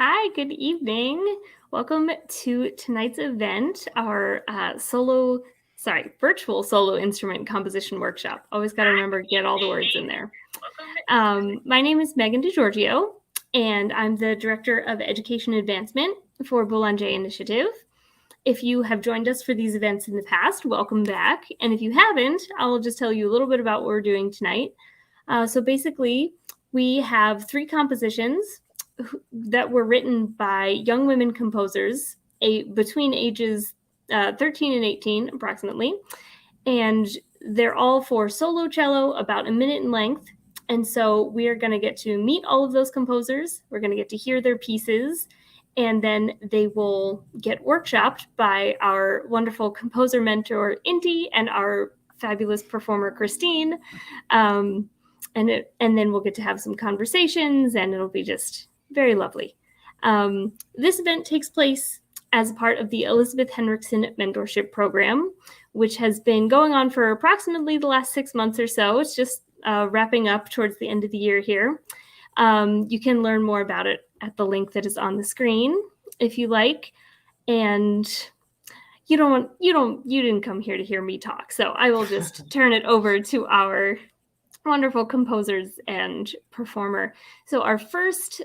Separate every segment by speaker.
Speaker 1: Hi, good evening. Welcome to tonight's event, our virtual solo instrument composition workshop. Always got to remember to get all the words in there. My name is Megan DiGiorgio, and I'm the Director of Education Advancement for Boulanger Initiative. If you have joined us for these events in the past, welcome back. And if you haven't, I'll just tell you a little bit about what we're doing tonight. So basically, we have 3 compositions that were written by young women composers between ages 13 and 18 approximately, and they're all for solo cello, about a minute in length. And so we are going to get to meet all of those composers. We're going to get to hear their pieces, and then they will get workshopped by our wonderful composer mentor Inti and our fabulous performer Christine. And then we'll get to have some conversations, and it'll be just very lovely. This event takes place as a part of the Elizabeth Henriksen Mentorship Program, which has been going on for approximately the last 6 months or so. It's just wrapping up towards the end of the year here. You can learn more about it at the link that is on the screen if you like. And you didn't come here to hear me talk, so I will just turn it over to our wonderful composers and performer. So our first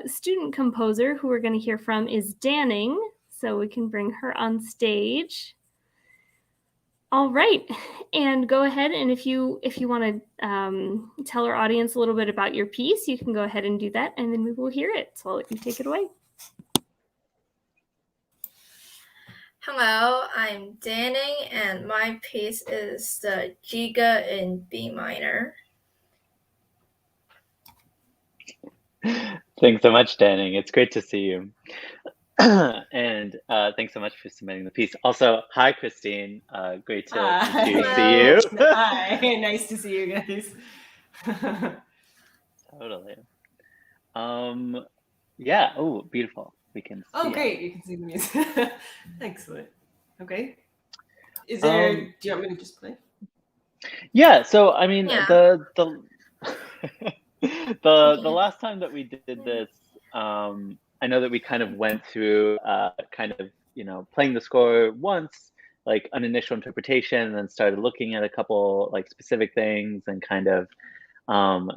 Speaker 1: student composer who we're going to hear from is Danning. So we can bring her on stage. All right, and go ahead, and if you want to tell our audience a little bit about your piece, you can go ahead and do that, and then we will hear it. So I'll let you take it away.
Speaker 2: Hello, I'm Danning, and my piece is the Giga in B minor.
Speaker 3: Thanks so much, Danning. It's great to see you. And thanks so much for submitting the piece. Also, hi, Christine. Great to see you.
Speaker 4: Hi, nice to see you guys.
Speaker 3: Totally. Yeah. Oh, beautiful. We can see.
Speaker 4: Oh, great. You can see the music. Excellent. Okay. Is there? Do you want me to just play?
Speaker 3: Yeah. So I mean,
Speaker 2: Yeah.
Speaker 3: the last time that we did this, I know that we kind of went through kind of, playing the score once, like an initial interpretation, and then started looking at a couple like specific things, and kind of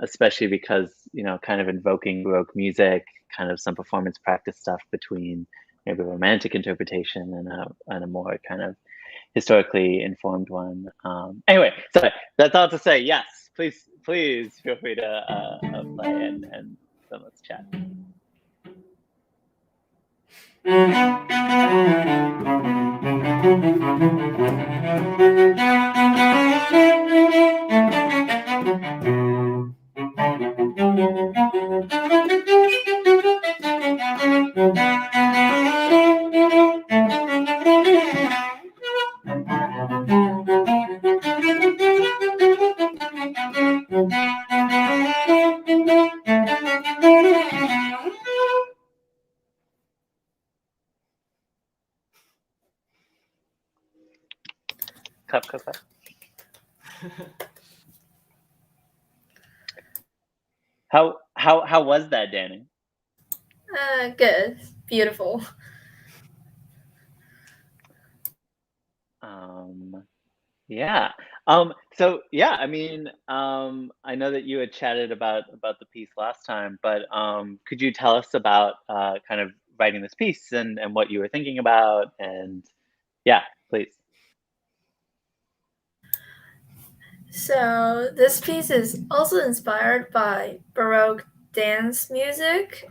Speaker 3: especially because, kind of invoking Baroque music, kind of some performance practice stuff between maybe a romantic interpretation and a more kind of historically informed one. Anyway, so that's all to say, yes, please feel free to play, and then let's chat. Cup. How was that, Danny?
Speaker 2: Good. Beautiful.
Speaker 3: Yeah. So yeah, I mean, I know that you had chatted about the piece last time, but could you tell us about kind of writing this piece and what you were thinking about? And yeah, please.
Speaker 2: So this piece is also inspired by Baroque dance music,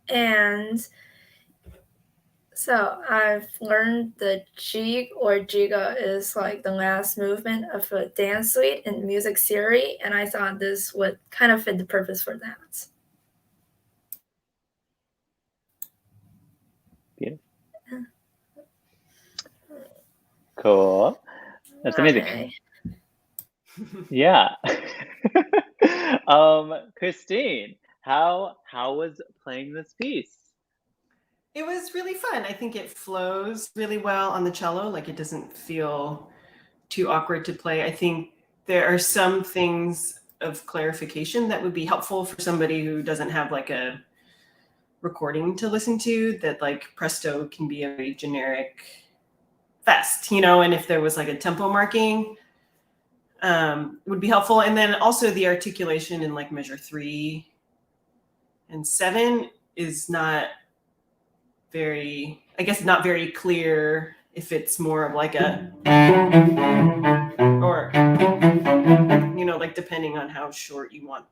Speaker 2: and so I've learned the jig or giga is like the last movement of a dance suite in music theory, and I thought this would kind of fit the purpose for that.
Speaker 3: Beautiful. Cool. That's amazing.
Speaker 2: Okay.
Speaker 3: Yeah. Christine, how was playing this piece?
Speaker 4: It was really fun. I think it flows really well on the cello. Like, it doesn't feel too awkward to play. I think there are some things of clarification that would be helpful for somebody who doesn't have like a recording to listen to, that like presto can be a very generic fast, you know, and if there was like a tempo marking, would be helpful. And then also the articulation in like measure 3 and 7 is not very, I guess, not very clear if it's more of like a, or, you know, like depending on how short you want,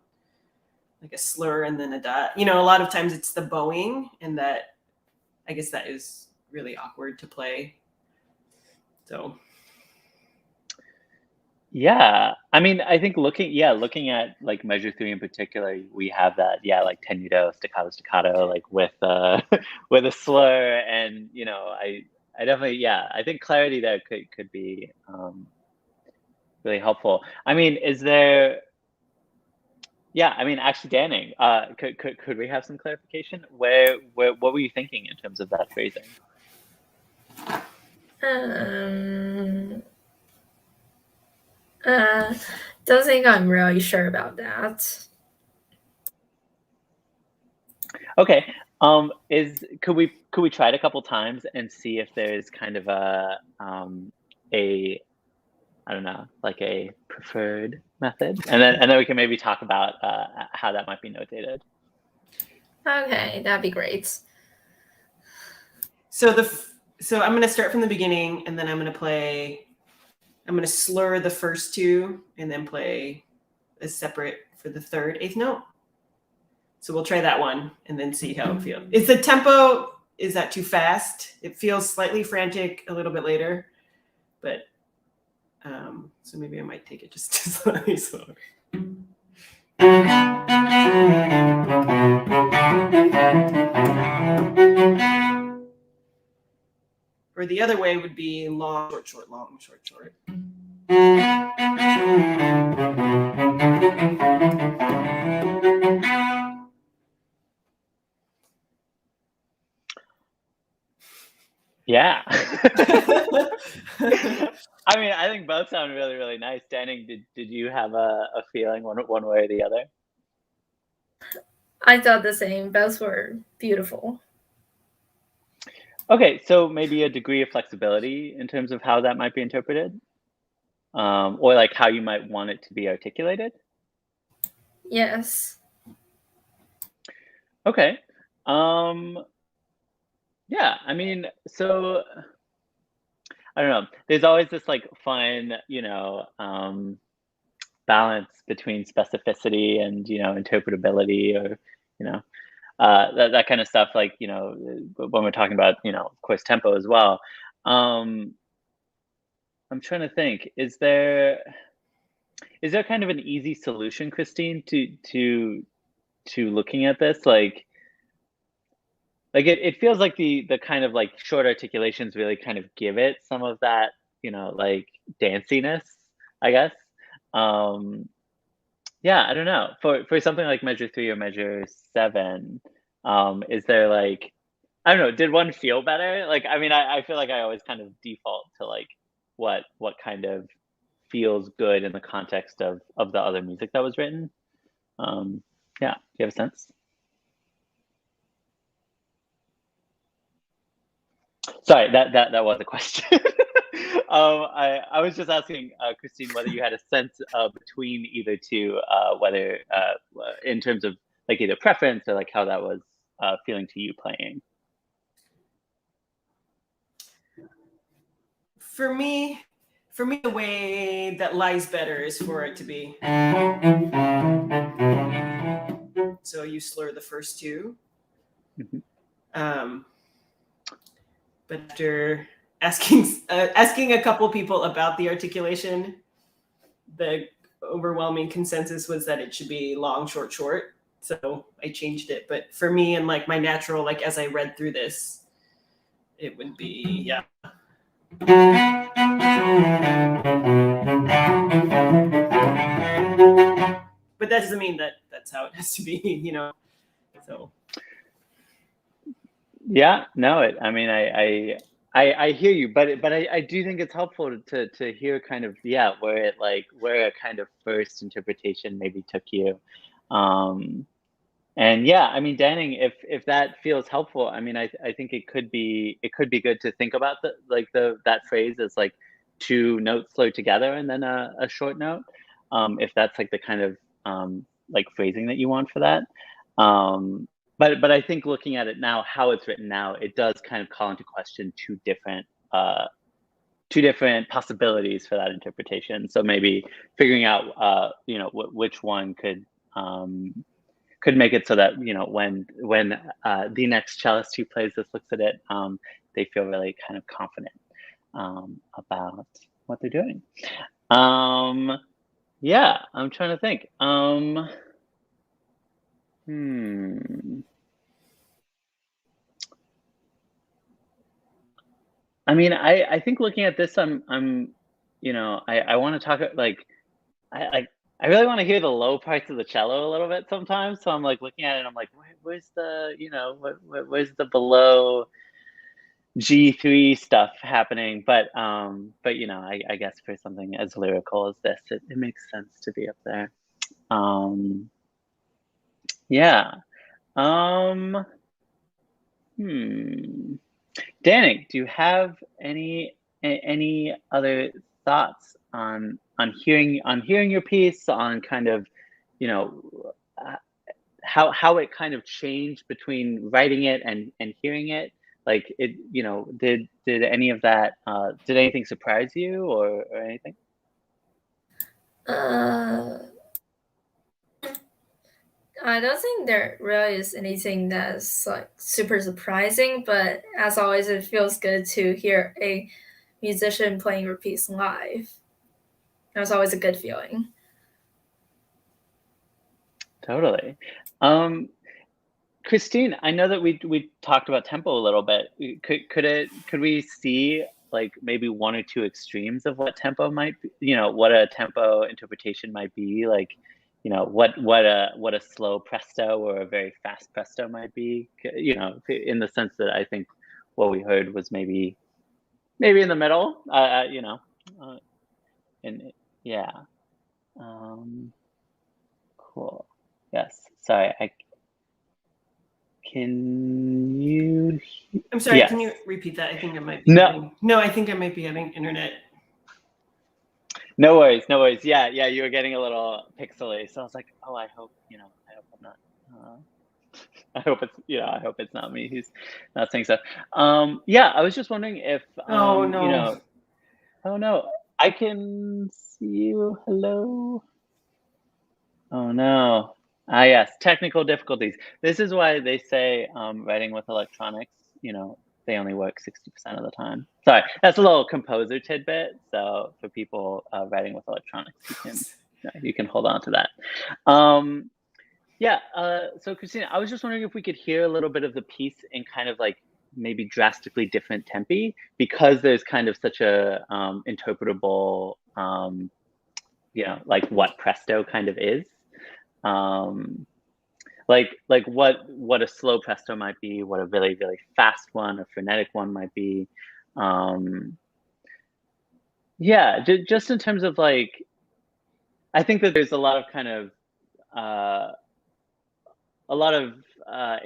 Speaker 4: like a slur and then a dot. You know, a lot of times it's the bowing, and that, I guess that is really awkward to play. So.
Speaker 3: Yeah, I mean, I think looking at like measure 3 in particular, we have that, like tenuto, staccato, like with with a slur, and you know, I definitely, I think clarity there could be really helpful. I mean, is there? Yeah, I mean, actually, Danning, could we have some clarification? What were you thinking in terms of that phrasing?
Speaker 2: Don't think I'm really sure about that.
Speaker 3: Okay. Could we try it a couple times and see if there's kind of a I don't know, like a preferred method, and then we can maybe talk about how that might be notated.
Speaker 2: Okay, that'd be great.
Speaker 4: So I'm going to start from the beginning, and then I'm going to slur the first 2 and then play a separate for the third 8th note. So we'll try that one and then see how it feels. Is the tempo, is that too fast? It feels slightly frantic a little bit later, but so maybe I might take it just slightly slower. Or the other way would be long, short, short, long, short, short.
Speaker 3: Yeah. I mean, I think both sound really, really nice. Danning, did you have a feeling one way or the other?
Speaker 2: I thought the same. Both were beautiful.
Speaker 3: Okay, so maybe a degree of flexibility in terms of how that might be interpreted, or like how you might want it to be articulated.
Speaker 2: Yes.
Speaker 3: Okay. Yeah, I mean, so I don't know. There's always this like fun, you know, balance between specificity and, you know, interpretability, or, you know, that kind of stuff. Like, you know, when we're talking about, you know, of course, tempo as well. I'm trying to think. Is there kind of an easy solution, Christine, to looking at this? Like it feels like the kind of like short articulations really kind of give it some of that, you know, like danciness, I guess. Yeah, I don't know. For something like measure 3 or measure 7, is there like, I don't know, did one feel better? Like, I mean, I feel like I always kind of default to like what kind of feels good in the context of the other music that was written. Yeah, do you have a sense? Sorry, that was a question. I was just asking Christine whether you had a sense between either two, whether in terms of like either preference or like how that was feeling to you playing.
Speaker 4: For me, the way that lies better is for it to be. So you slur the first 2.
Speaker 3: Mm-hmm.
Speaker 4: But after asking a couple people about the articulation, the overwhelming consensus was that it should be long, short, short. So I changed it. But for me, and like my natural, like as I read through this, it would be, yeah. But that doesn't mean that that's how it has to be, you know. So.
Speaker 3: Yeah, no, I mean, I hear you, but I do think it's helpful to hear kind of, where a kind of first interpretation maybe took you. And yeah, I mean, Danning, if that feels helpful, I mean, I think it could be good to think about that phrase as like two notes slowed together and then a short note, if that's like the kind of like phrasing that you want for that. But I think looking at it now, how it's written now, it does kind of call into question two different possibilities for that interpretation. So maybe figuring out which one could make it so that when the next cellist who plays this looks at it, they feel really kind of confident about what they're doing. Yeah, I'm trying to think. I mean, I think looking at this, I want to talk like I really want to hear the low parts of the cello a little bit sometimes. So I'm like looking at it and I'm like, where's the where's the below G3 stuff happening? But I guess for something as lyrical as this, it makes sense to be up there. Yeah. Danny, do you have any other thoughts on hearing your piece, on kind of how it kind of changed between writing it and hearing it? Like it, did any of that did anything surprise you or anything?
Speaker 2: I don't think there really is anything that's like super surprising, but as always, it feels good to hear a musician playing your piece live. That's always a good feeling.
Speaker 3: Totally. Christine, I know that we talked about tempo a little bit. Could we see like maybe one or two extremes of what tempo might be, what a tempo interpretation might be, like what a slow presto or a very fast presto might be, in the sense that I think what we heard was maybe in the middle, and yeah. Cool. Yes. Sorry. Can you?
Speaker 4: I'm sorry.
Speaker 3: Yes.
Speaker 4: Can you repeat that? I think I might be. I think I might be having internet.
Speaker 3: No worries. Yeah. You were getting a little pixely, so I was like, oh, I hope I'm not. I hope it's not me who's not saying so. Yeah, I was just wondering if.
Speaker 4: Oh no.
Speaker 3: Oh no! I can see you. Hello. Oh no. Ah, yes, technical difficulties. This is why they say writing with electronics, they only work 60% of the time. Sorry, that's a little composer tidbit. So for people writing with electronics, you can hold on to that. Yeah. So Christina, I was just wondering if we could hear a little bit of the piece in kind of like maybe drastically different tempi, because there's kind of such a interpretable, like what presto kind of is. Like what a slow presto might be, what a really, really fast one, a frenetic one might be. Yeah, just in terms of like, I think that there's a lot of kind of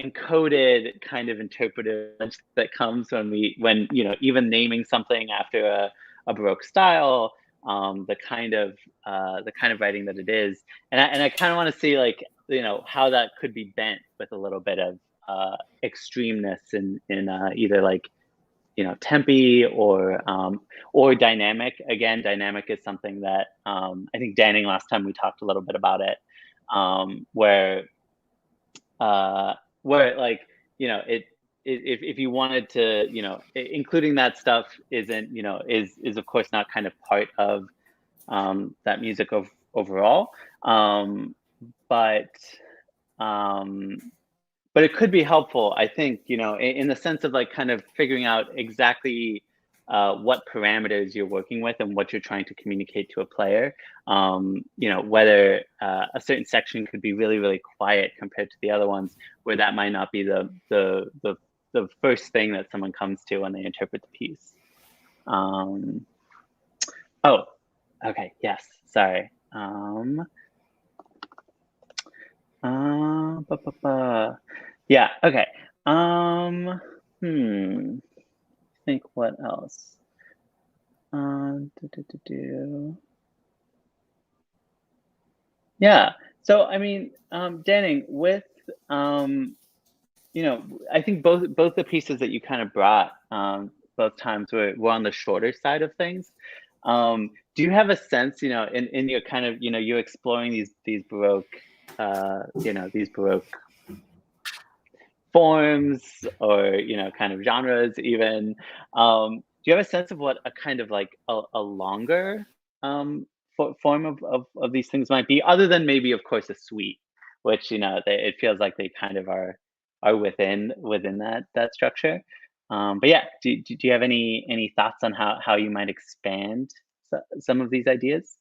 Speaker 3: encoded kind of interpretive that comes when even naming something after a Baroque style, the kind of writing that it is, and I kind of want to see like how that could be bent with a little bit of extremeness in either like tempi or dynamic. Again, dynamic is something that I think Danning last time we talked a little bit about it, where like if you wanted to including that stuff isn't is of course not kind of part of that music overall, but it could be helpful, I think, in the sense of like kind of figuring out exactly what parameters you're working with and what you're trying to communicate to a player. Whether a certain section could be really, really quiet compared to the other ones, where that might not be the first thing that someone comes to when they interpret the piece. Oh, okay, yes, sorry. Yeah, okay. Think what else? Yeah. So I mean, Danning, with I think both the pieces that you kind of brought both times were on the shorter side of things. Do you have a sense, in your kind of, you're exploring these Baroque, these Baroque forms or kind of genres even. Do you have a sense of what a kind of like a longer form of these things might be, other than maybe of course a suite, which it feels like they kind of are within that structure. But yeah, do you have any thoughts on how you might expand some of these ideas?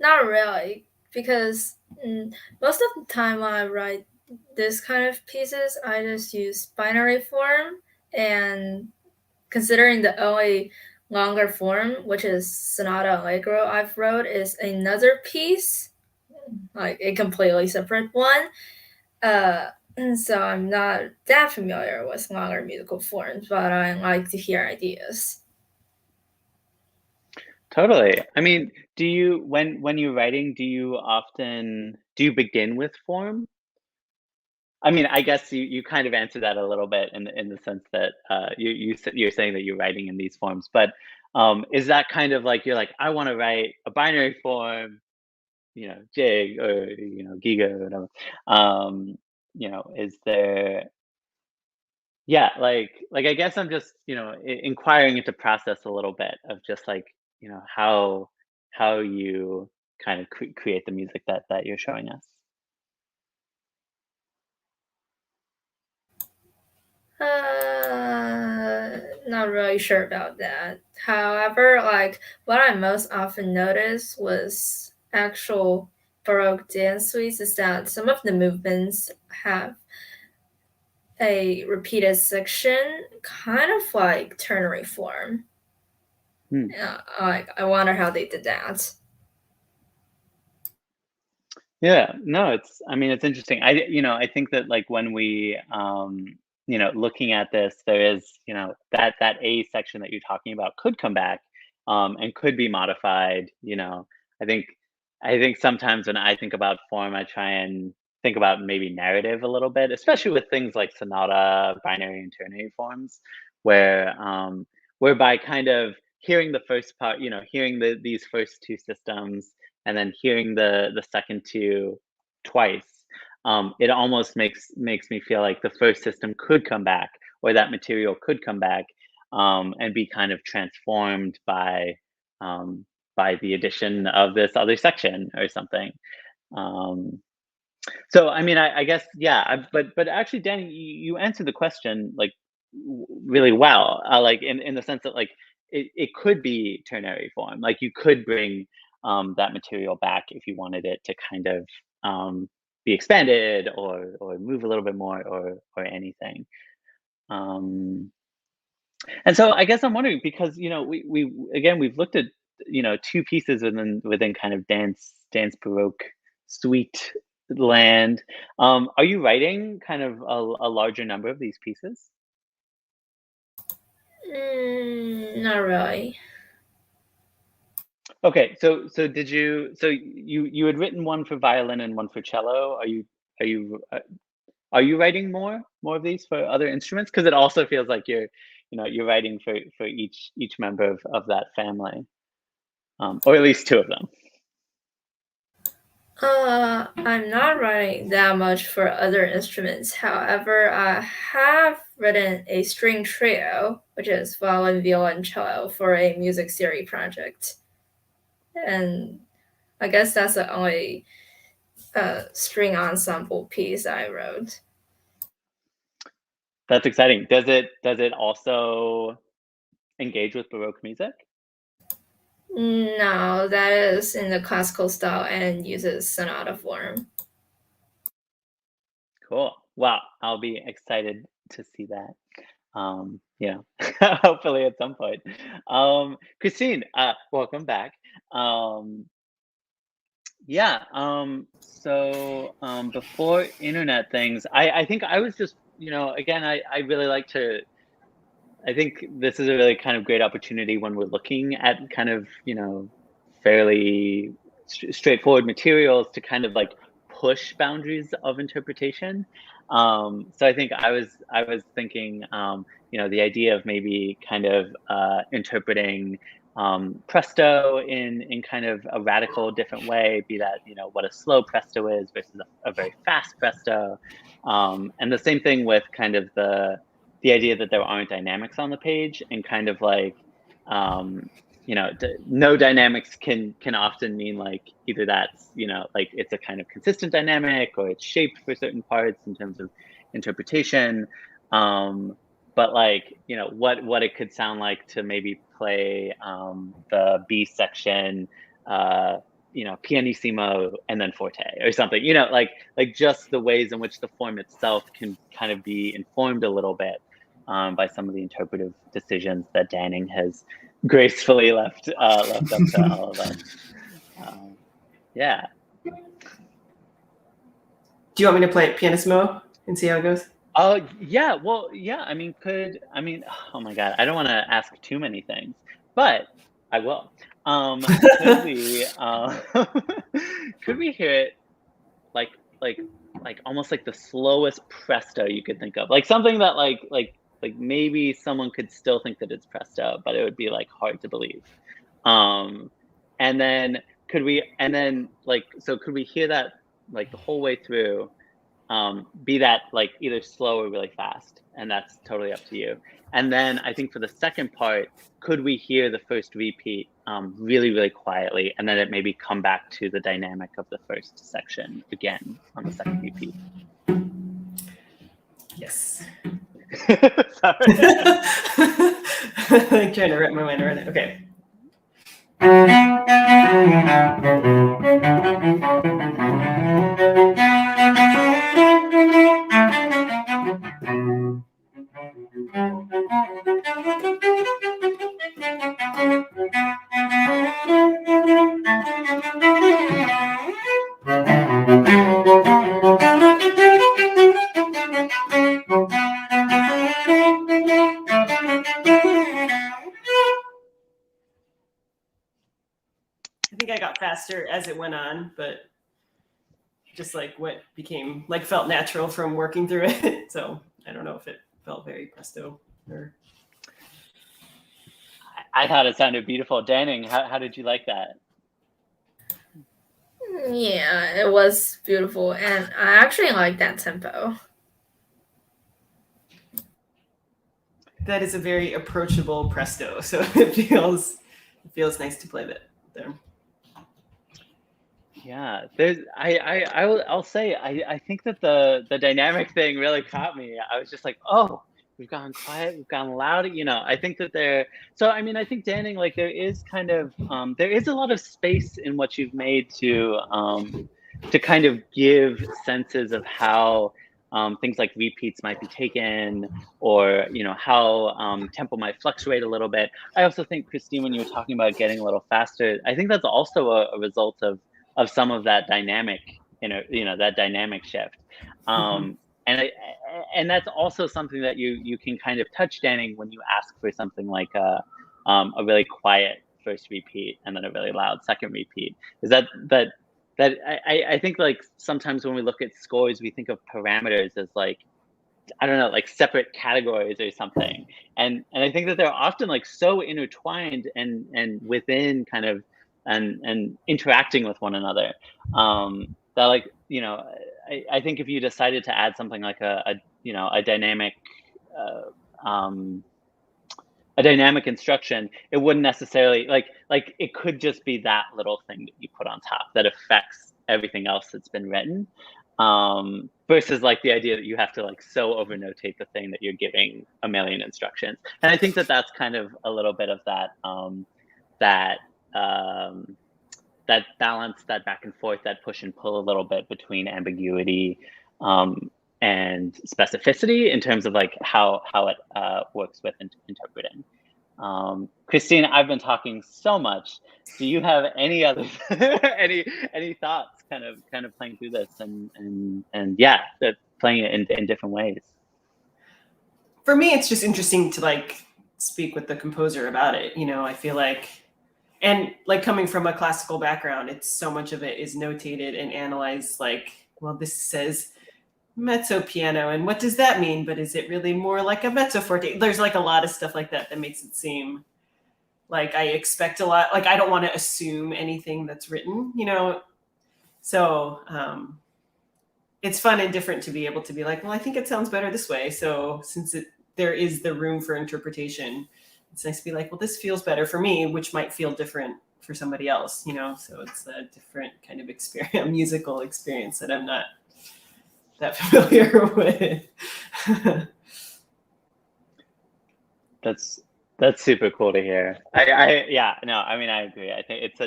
Speaker 2: Not really, because most of the time when I write this kind of pieces, I just use binary form, and considering the only longer form, which is Sonata Allegro I've wrote, is another piece, like a completely separate one. So I'm not that familiar with longer musical forms, but I like to hear ideas.
Speaker 3: Totally. I mean, do you when you're writing, do you begin with form? I mean, I guess you kind of answered that a little bit in the sense that you're saying that you're writing in these forms, but is that kind of like you're like, I want to write a binary form, jig or giga or whatever. Is there, yeah, like I guess I'm just inquiring into process a little bit of just like how you kind of create the music that you're showing us.
Speaker 2: Not really sure about that. However, like what I most often noticed was actual Baroque dance suites is that some of the movements have a repeated section, kind of like ternary form.
Speaker 3: Hmm.
Speaker 2: Like I wonder how they did that.
Speaker 3: Yeah, no, I mean, it's interesting. I think that like when we, looking at this, there is, that A section that you're talking about could come back, and could be modified. I think, I think sometimes when I think about form, I try and think about maybe narrative a little bit, especially with things like sonata, binary and ternary forms, where, whereby kind of hearing the first part, hearing these first two systems and then hearing the second two twice, it almost makes me feel like the first system could come back, or that material could come back, and be kind of transformed um, by the addition of this other section or something. Um, so I mean, I guess yeah, but actually, Danny, you answered the question like really well. Like in the sense that like it could be ternary form. Like you could bring that material back if you wanted it to kind of be expanded or move a little bit more or anything. Um, and so I guess I'm wondering because we again we've looked at two pieces within kind of dance Baroque suite land. Are you writing kind of a larger number of these pieces?
Speaker 2: Not really.
Speaker 3: Okay, so you had written one for violin and one for cello. Are you writing more of these for other instruments? Because it also feels like you're writing for each member of that family, or at least two of them.
Speaker 2: I'm not writing that much for other instruments. However, I have written a string trio, which is violin, viola, and cello, for a music theory project. And I guess that's the only string ensemble piece I wrote.
Speaker 3: That's exciting. Does it also engage with Baroque music?
Speaker 2: No, that is in the classical style and uses sonata form.
Speaker 3: Cool. Wow, I'll be excited to see that. you know, hopefully at some point. Christine, welcome back. Um, yeah, before internet things, I think I was just, you know, again, I really like to, I think this is a really kind of great opportunity when we're looking at kind of, you know, fairly straightforward materials to kind of like push boundaries of interpretation. So I think I was thinking, you know, the idea of maybe kind of interpreting presto in kind of a radical different way, be that, you know, what a slow presto is versus a very fast presto. And the same thing with kind of the idea that there aren't dynamics on the page, and kind of like, you know, no dynamics can often mean like either that's, you know, like it's a kind of consistent dynamic or it's shaped for certain parts in terms of interpretation. But like, you know, what it could sound like to maybe play the B section, you know, pianissimo and then forte or something, you know, like just the ways in which the form itself can kind of be informed a little bit by some of the interpretive decisions that Danning has gracefully left up to all of us. Yeah.
Speaker 4: Do you want me to play it pianissimo and see how it goes?
Speaker 3: Oh yeah. Well, yeah. I mean, oh my God, I don't want to ask too many things, but I will. Could we could we hear it like almost like the slowest presto you could think of, like something that like maybe someone could still think that it's presto, but it would be like hard to believe. And then could we hear that like the whole way through, be that like either slow or really fast, and that's totally up to you. And then I think for the second part, could we hear the first repeat really, really quietly, and then it maybe come back to the dynamic of the first section again on the second repeat?
Speaker 4: Yes.
Speaker 3: Sorry.
Speaker 4: I'm trying to wrap my mind around it. Okay. I think I got faster as it went on, but just like what became like felt natural from working through it. So I don't know if it felt very presto or.
Speaker 3: I thought it sounded beautiful. Danning, how did you like that?
Speaker 2: Yeah, it was beautiful, and I actually like that tempo.
Speaker 4: That is a very approachable presto, so it feels nice to play that there.
Speaker 3: Yeah, I'll say I think that the dynamic thing really caught me. I was just like, oh, we've gone quiet, we've gone loud. You know, I think that so I mean, I think Danning, like there is kind of there is a lot of space in what you've made to kind of give senses of how things like repeats might be taken, or you know how tempo might fluctuate a little bit. I also think, Christine, when you were talking about getting a little faster, I think that's also a result of some of that dynamic, you know, that dynamic shift. And that's also something that you can kind of touch, Danning, when you ask for something like a really quiet first repeat and then a really loud second repeat. Is that I think like sometimes when we look at scores, we think of parameters as like, I don't know, like separate categories or something. And I think that they're often like so intertwined and within kind of and interacting with one another, that like, you know, I think if you decided to add something like a you know, a dynamic instruction, it wouldn't necessarily like it could just be that little thing that you put on top that affects everything else that's been written, versus like the idea that you have to like so overnotate the thing that you're giving a million instructions. And I think that that's kind of a little bit of that that balance, that back and forth, that push and pull a little bit between ambiguity specificity in terms of like how it works with interpreting. Christine, I've been talking so much. Do you have any other any thoughts kind of playing through this and yeah, playing it in different ways?
Speaker 4: For me, it's just interesting to like speak with the composer about it. You know, I feel like, and like coming from a classical background, it's so much of it is notated and analyzed. Like, well, this says mezzo piano, and what does that mean? But is it really more like a mezzo forte? There's like a lot of stuff like that that makes it seem like I expect a lot. Like I don't want to assume anything that's written, you know. So it's fun and different to be able to be like, well, I think it sounds better this way. So since there is the room for interpretation, it's nice to be like, well, this feels better for me, which might feel different for somebody else, you know. So it's a different kind of experience, a musical experience that I'm not that familiar with.
Speaker 3: That's super cool to hear. I agree. I think it's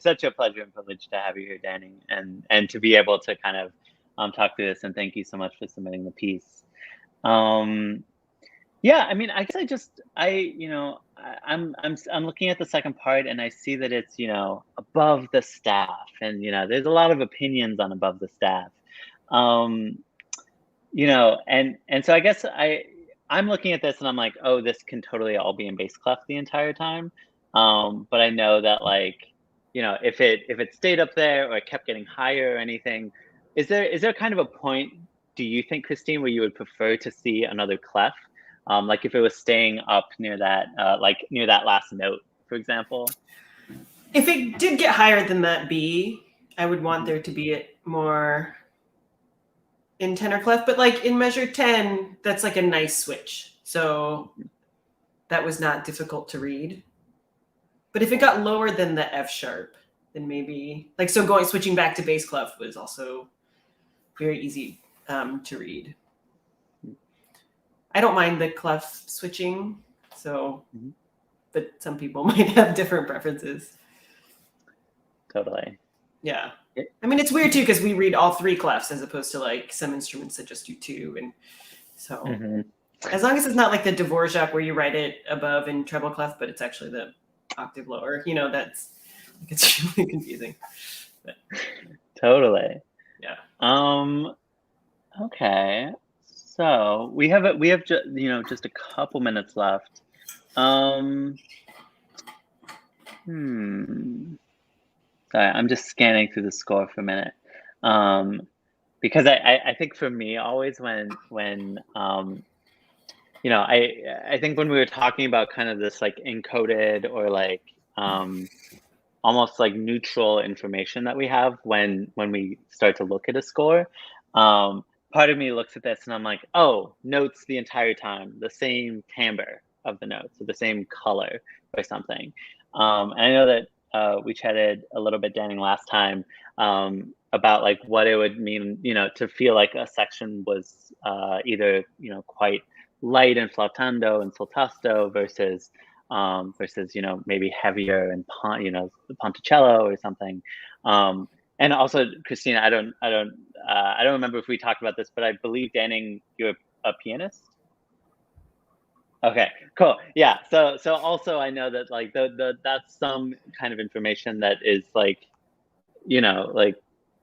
Speaker 3: such a pleasure and privilege to have you here, Danny, and to be able to kind of talk through this. And thank you so much for submitting the piece. Yeah, I mean, I guess I'm looking at the second part and I see that it's, above the staff, and there's a lot of opinions on above the staff. And so I guess I'm looking at this and I'm like, oh, this can totally all be in bass clef the entire time. But I know that if it stayed up there or it kept getting higher or anything, is there kind of a point, do you think, Christine, where you would prefer to see another clef? Like if it was staying up near that, near that last note, for example?
Speaker 4: If it did get higher than that B, I would want there to be more in tenor clef, but like in measure 10, that's like a nice switch. So that was not difficult to read. But if it got lower than the F sharp, then maybe switching back to bass clef was also very easy to read. I don't mind the clef switching, but some people might have different preferences.
Speaker 3: Totally.
Speaker 4: Yeah. I mean, it's weird too, because we read all three clefs as opposed to like some instruments that just do two. And so as long as it's not like the Dvorak where you write it above in treble clef, but it's actually the octave lower, it's really confusing. But,
Speaker 3: totally.
Speaker 4: Yeah.
Speaker 3: Okay. So we have just a couple minutes left. Sorry, I'm just scanning through the score for a minute. Because I think for me always when I think when we were talking about kind of this like encoded or like almost like neutral information that we have when we start to look at a score, part of me looks at this and I'm like, oh, notes the entire time, the same timbre of the notes or the same color or something. And I know that we chatted a little bit, Danny, last time about like what it would mean, to feel like a section was either, quite light and flautando and soltasto versus maybe heavier and ponticello or something. And also, Christina, I don't remember if we talked about this, but I believe, Danning, you're a pianist. Okay, cool. Yeah. So also I know that like that's some kind of information that is like,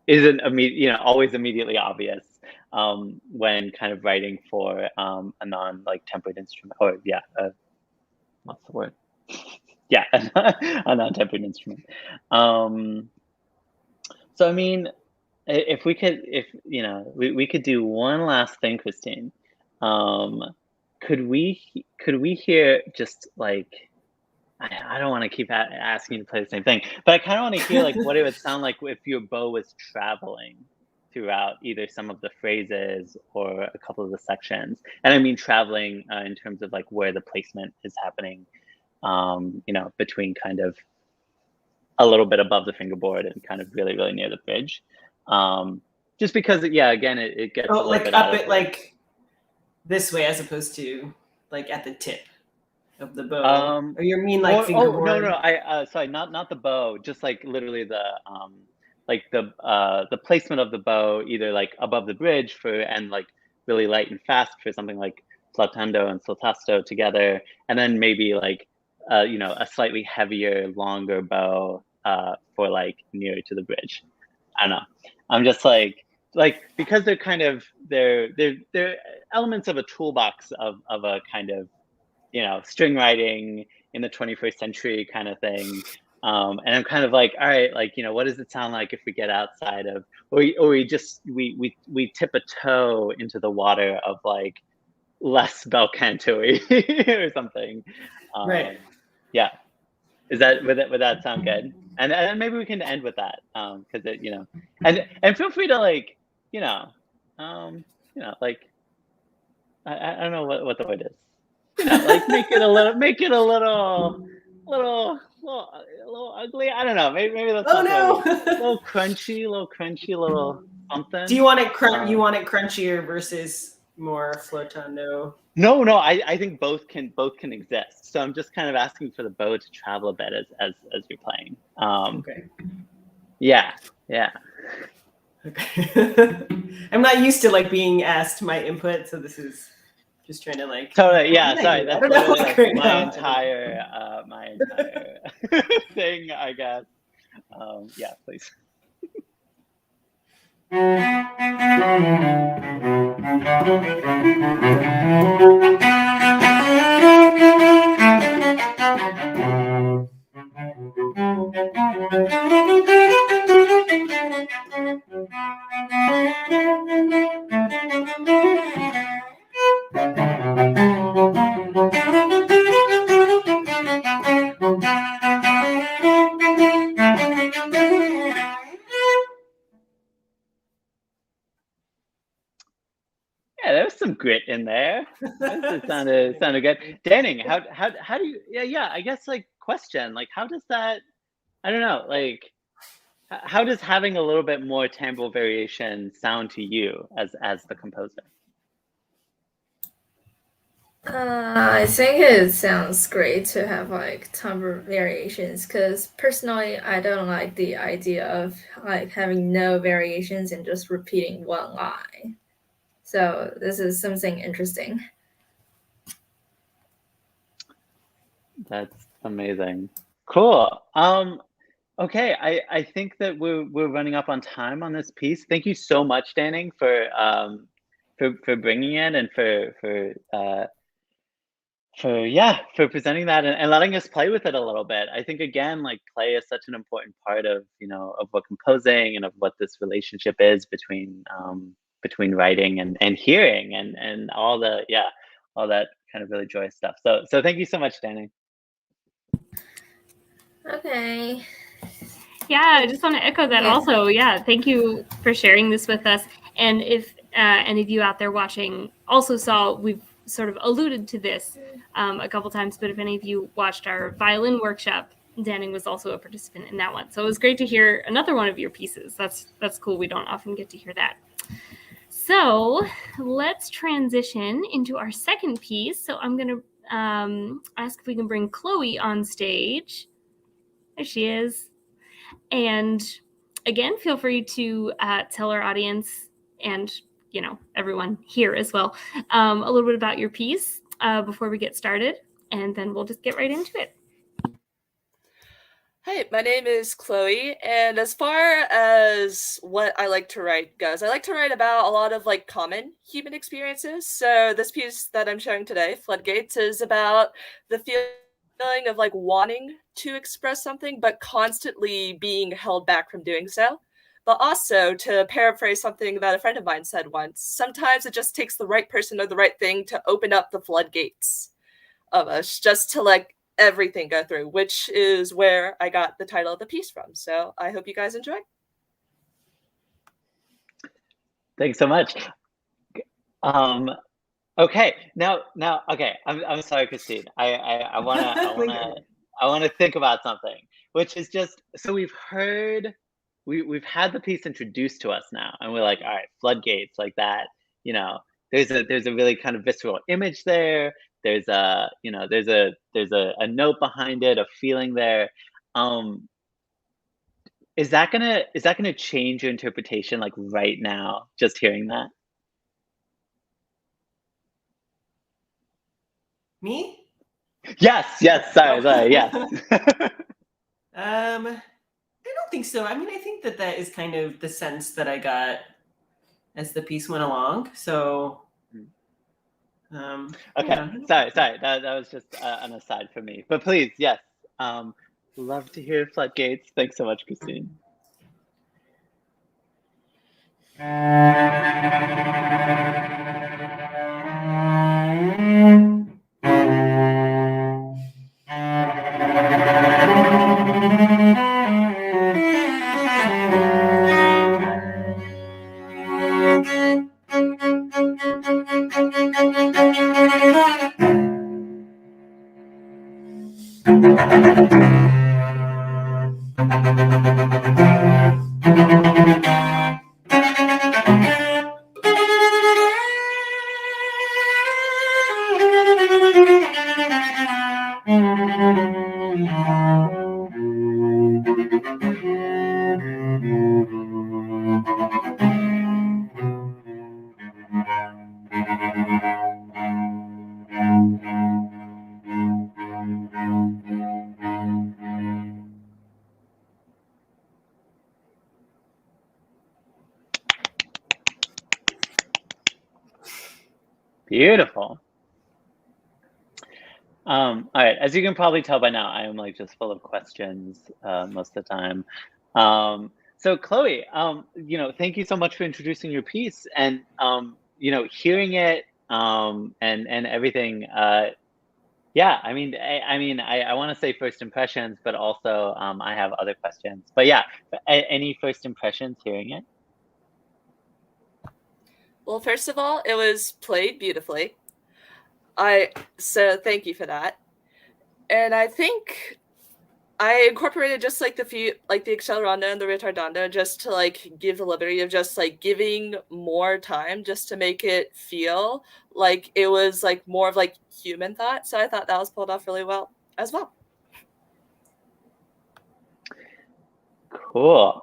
Speaker 3: isn't always immediately obvious when kind of writing for a non tempered instrument, or what's the word? Yeah, a non-tempered instrument. So I mean, if we could do one last thing, Christine. Could we hear just like, I don't want to keep asking you to play the same thing, but I kind of want to hear like what it would sound like if your bow was traveling throughout either some of the phrases or a couple of the sections. And I mean traveling in terms of like where the placement is happening, between kind of a little bit above the fingerboard and kind of really, really near the bridge. Just because, again, it gets a little
Speaker 4: like
Speaker 3: bit
Speaker 4: up it like this way as opposed to like at the tip of the bow. Or you mean like fingerboard?
Speaker 3: Oh, no, sorry, not the bow, just like literally the the placement of the bow, either like above the bridge and like really light and fast for something like flautando and soltasto together, and then maybe like you know, a slightly heavier, longer bow for like nearer to the bridge. I don't know. I'm just like because they're kind of they're elements of a toolbox of a kind of, you know, string writing in the 21st century kind of thing. And I'm kind of like, all right, like, you know, what does it sound like if we get outside of, or we just we tip a toe into the water of like less bel canto-y or something.
Speaker 4: Right.
Speaker 3: Yeah. Is that would that sound good? And then maybe we can end with that, because it, you know, and feel free to like, you know, like I don't know what the word is. You know, like make it a little ugly. I don't know. Maybe that's
Speaker 4: Oh
Speaker 3: not
Speaker 4: no!
Speaker 3: a little crunchy, little something.
Speaker 4: Do you want it you want it crunchier versus more flotando?
Speaker 3: No, I think both can exist. So I'm just kind of asking for the bow to travel a bit as you're playing.
Speaker 4: Okay.
Speaker 3: Yeah.
Speaker 4: Okay. I'm not used to like being asked my input, so this is just trying to like.
Speaker 3: Totally. Yeah. Sorry. That's literally like
Speaker 4: right
Speaker 3: my
Speaker 4: now.
Speaker 3: entire thing, I guess. Yeah. Please. Yeah, there was some grit in there. It sounded good. Danning, how do you? Yeah. I guess like question, like how does that? I don't know. Like how does having a little bit more timbral variation sound to you as the composer?
Speaker 2: I think it sounds great to have like timbre variations because personally I don't like the idea of like having no variations and just repeating one line. So this is something interesting.
Speaker 3: That's amazing. Cool. Okay, I think that we're running up on time on this piece. Thank you so much, Danning, for bringing it and for presenting that and letting us play with it a little bit. I think again, like play is such an important part of, you know, of what composing and of what this relationship is between writing and hearing and all that kind of really joyous stuff. So thank you so much, Danning.
Speaker 2: Okay.
Speaker 1: Yeah, I just want to echo that also. Yeah, thank you for sharing this with us. And if any of you out there watching also saw, we've sort of alluded to this a couple times, but if any of you watched our violin workshop, Danning was also a participant in that one. So it was great to hear another one of your pieces. That's cool. We don't often get to hear that. So let's transition into our second piece. So I'm going to ask if we can bring Chloe on stage. There she is. And again, feel free to tell our audience and, you know, everyone here as well a little bit about your piece before we get started, and then we'll just get right into it.
Speaker 5: Hi, my name is Chloe, and as far as what I like to write goes, I like to write about a lot of like common human experiences. So this piece that I'm showing today, Floodgates, is about the feeling of like wanting to express something, but constantly being held back from doing so. But also, to paraphrase something that a friend of mine said once, sometimes it just takes the right person or the right thing to open up the floodgates of us, just to like everything go through, which is where I got the title of the piece from. So I hope you guys enjoy.
Speaker 3: Thanks so much. Okay, now, okay. I'm sorry, Christine. I wanna think about something, which is just so we've had the piece introduced to us now, and we're like, all right, floodgates like that. You know, there's a really kind of visceral image there. There's a note behind it, a feeling there. Is that gonna change your interpretation like right now? Just hearing that.
Speaker 4: Me?
Speaker 3: Yes, sorry, yes.
Speaker 4: I don't think so. I mean, I think that is kind of the sense that I got as the piece went along. So,
Speaker 3: Okay,
Speaker 4: yeah.
Speaker 3: sorry. That was just an aside for me. But please, yes. Love to hear Floodgates. Thanks so much, Christine. Beautiful. All right, as you can probably tell by now, I am like just full of questions most of the time. So Chloe, thank you so much for introducing your piece and hearing it and everything. Yeah, I want to say first impressions, but also I have other questions. But yeah, any first impressions hearing it?
Speaker 5: Well, first of all, it was played beautifully. So thank you for that. And I think I incorporated just like the accelerando and the retardando just to like give the liberty of just like giving more time just to make it feel like it was like more of like human thought. So I thought that was pulled off really well as well.
Speaker 3: Cool.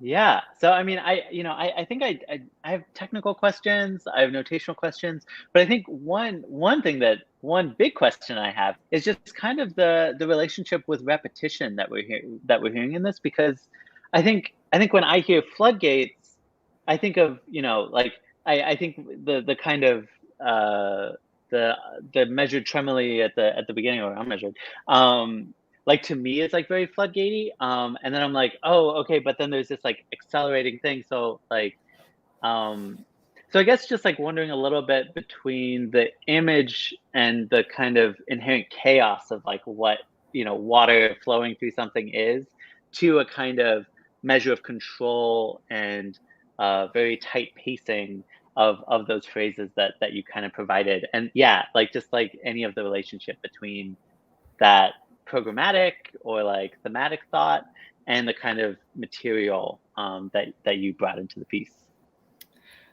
Speaker 3: Yeah. So I mean, I think I have technical questions, I have notational questions, but I think one big question I have is just kind of the relationship with repetition that we're hearing in this, because I think when I hear floodgates, I think of I think the kind of the measured tremolo at the beginning, or unmeasured, like to me it's like very floodgatey, and then I'm like, oh, okay, but then there's this like accelerating thing, so like so I guess just like wondering a little bit between the image and the kind of inherent chaos of like what water flowing through something is, to a kind of measure of control and very tight pacing of those phrases that you kind of provided. And yeah, like just like any of the relationship between that programmatic or like thematic thought and the kind of material that you brought into the piece.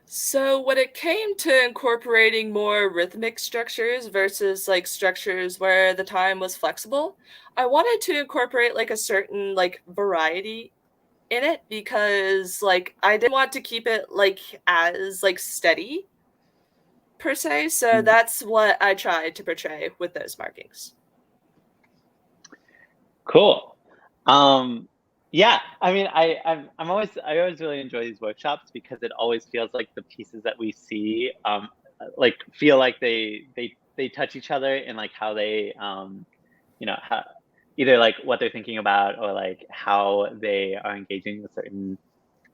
Speaker 5: So when it came to incorporating more rhythmic structures versus like structures where the time was flexible, I wanted to incorporate like a certain like variety in it, because like I didn't want to keep it like as like steady per se. So that's what I tried to portray with those markings.
Speaker 3: Cool. Yeah, I mean, I always really enjoy these workshops because it always feels like the pieces that we see like feel like they touch each other in like how they how, either like what they're thinking about or like how they are engaging with certain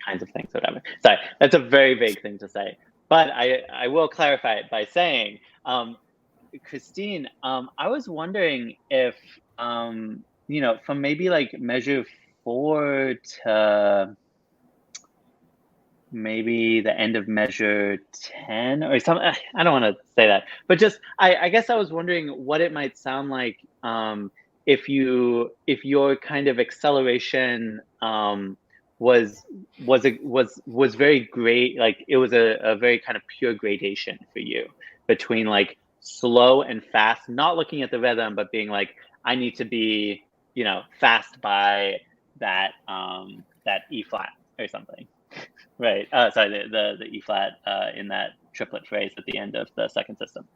Speaker 3: kinds of things, whatever. Sorry, that's a very vague thing to say, but I will clarify it by saying, Christine, I was wondering if from maybe like measure 4 to maybe the end of measure 10 or something. I don't want to say that, but just I guess I was wondering what it might sound like if your kind of acceleration was very great, like it was a very kind of pure gradation for you between like slow and fast, not looking at the rhythm, but being like, I need to be fast by that that E flat or something. Right. Sorry, the E flat in that triplet phrase at the end of the second system.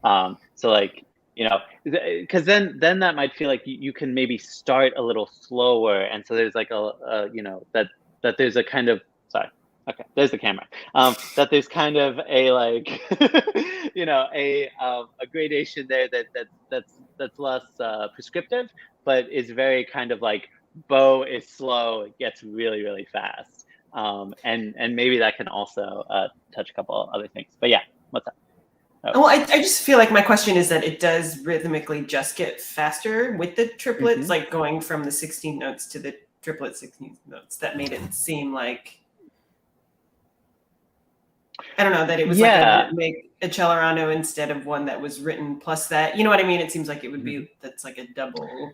Speaker 3: So like, you know, because then that might feel like you can maybe start a little slower, and so there's like a you know, that there's a kind of, sorry, okay, there's the camera, that there's kind of a like you know, a gradation there that's less prescriptive, but is very kind of like bow is slow, it gets really, really fast, and maybe that can also touch a couple other things. But yeah, what's up?
Speaker 4: Oh. Well, I just feel like my question is that it does rhythmically just get faster with the triplets, like going from the 16 notes to the triplet 16 notes. That made it seem like, I don't know, that it was like a rhythmic accelerando instead of one that was written plus that. You know what I mean? It seems like it would be, that's like a double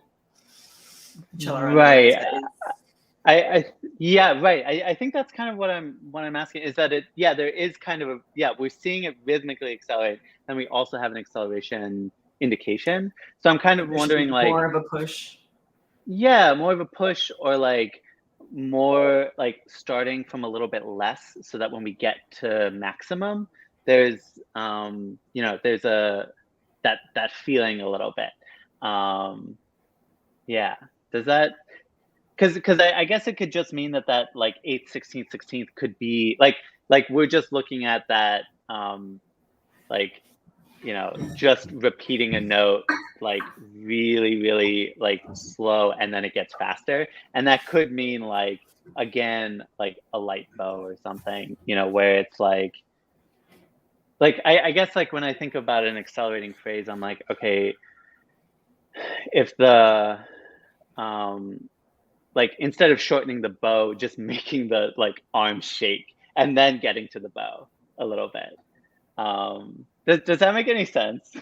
Speaker 4: accelerando.
Speaker 3: Right. Yeah, right. I think that's kind of what I'm asking, is that there is kind of we're seeing it rhythmically accelerate, and we also have an acceleration indication. So I'm kind of wondering, like,
Speaker 4: more of a push.
Speaker 3: Yeah, more of a push, or like more like starting from a little bit less, so that when we get to maximum, there's you know, there's that feeling a little bit. Yeah. Does that, because I guess it could just mean that like 8th, 16th, 16th could be like we're just looking at that like, you know, just repeating a note like really, really like slow, and then it gets faster, and that could mean like, again, like a light bow or something, you know, where it's like I guess like when I think about an accelerating phrase, I'm like, okay, if the like instead of shortening the bow, just making the like arm shake and then getting to the bow a little bit. Does that make any sense?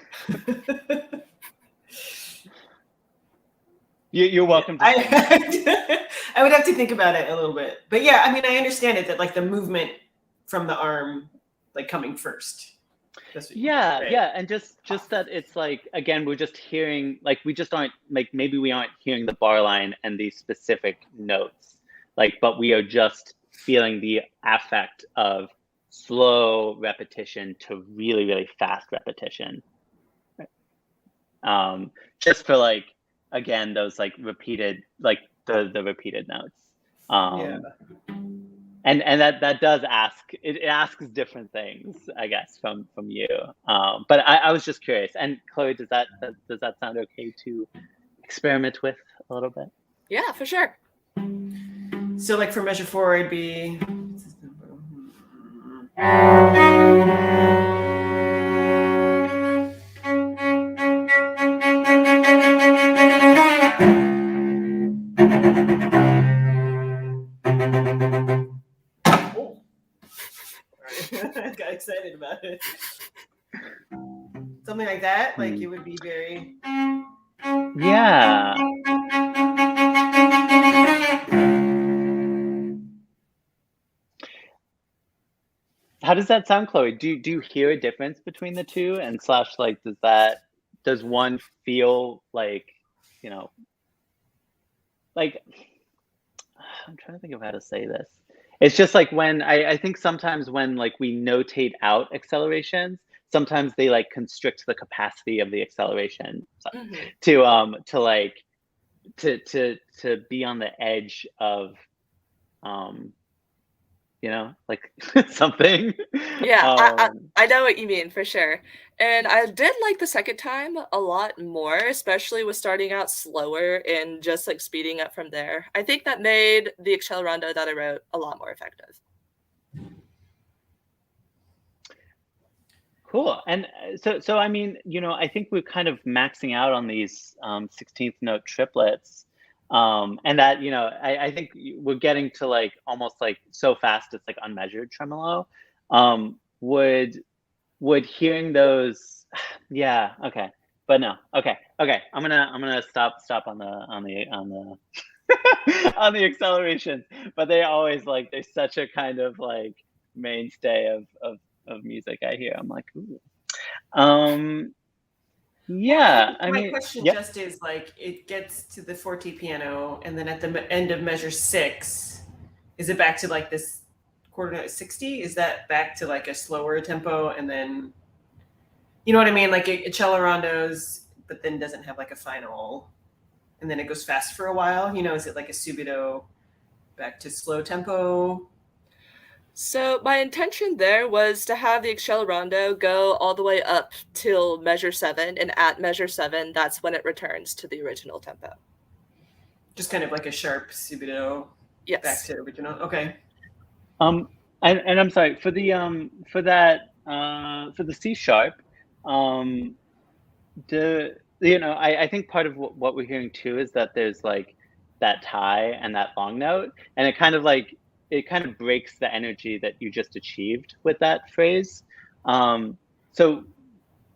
Speaker 3: You're welcome to
Speaker 4: I would have to think about it a little bit. But yeah, I mean, I understand it, that like the movement from the arm like coming first.
Speaker 3: Yeah, yeah, and just that it's like, again, we're just hearing, like, we just aren't, like, maybe we aren't hearing the bar line and these specific notes, like, but we are just feeling the affect of slow repetition to really, really fast repetition. Just for like, again, those like repeated, like the repeated notes. And that does ask, it asks different things, I guess, from you. But I was just curious. And Chloe, does that sound okay to experiment with a little bit?
Speaker 5: Yeah, for sure.
Speaker 4: So like for measure 4, it'd be I got excited about it. Something like that, like it would be very.
Speaker 3: Yeah. How does that sound, Chloe? Do you hear a difference between the two? And slash, like, does one feel like, you know, like, I'm trying to think of how to say this. It's just like when I think sometimes when like we notate out accelerations, sometimes they like constrict the capacity of the acceleration to be on the edge of you know, like something.
Speaker 5: Yeah, I know what you mean, for sure. And I did like the second time a lot more, especially with starting out slower and just like speeding up from there. I think that made the accelerando that I wrote a lot more effective.
Speaker 3: Cool. And so I mean, you know, I think we're kind of maxing out on these 16th note triplets. And that, you know, I think we're getting to like almost like so fast it's like unmeasured tremolo. Would hearing those, yeah, okay, but no, okay, I'm gonna stop on the on the accelerations, but they always like, they're such a kind of like mainstay of music I hear. I'm like, ooh. Yeah, I mean,
Speaker 4: my question just is like, it gets to the forte piano, and then at the end of measure 6, is it back to like this quarter note 60, is that back to like a slower tempo, and then, you know what I mean? Like a cello rondos, but then doesn't have like a final, and then it goes fast for a while. You know, is it like a subito back to slow tempo?
Speaker 5: So my intention there was to have the accelerando go all the way up till measure 7, and at measure 7, that's when it returns to the original tempo.
Speaker 4: Just kind of like a sharp subito
Speaker 5: Yes.
Speaker 4: back to original. Okay.
Speaker 3: And I'm sorry for the for the C sharp. I think part of what we're hearing too is that there's like that tie and that long note, and it kind of breaks the energy that you just achieved with that phrase. So,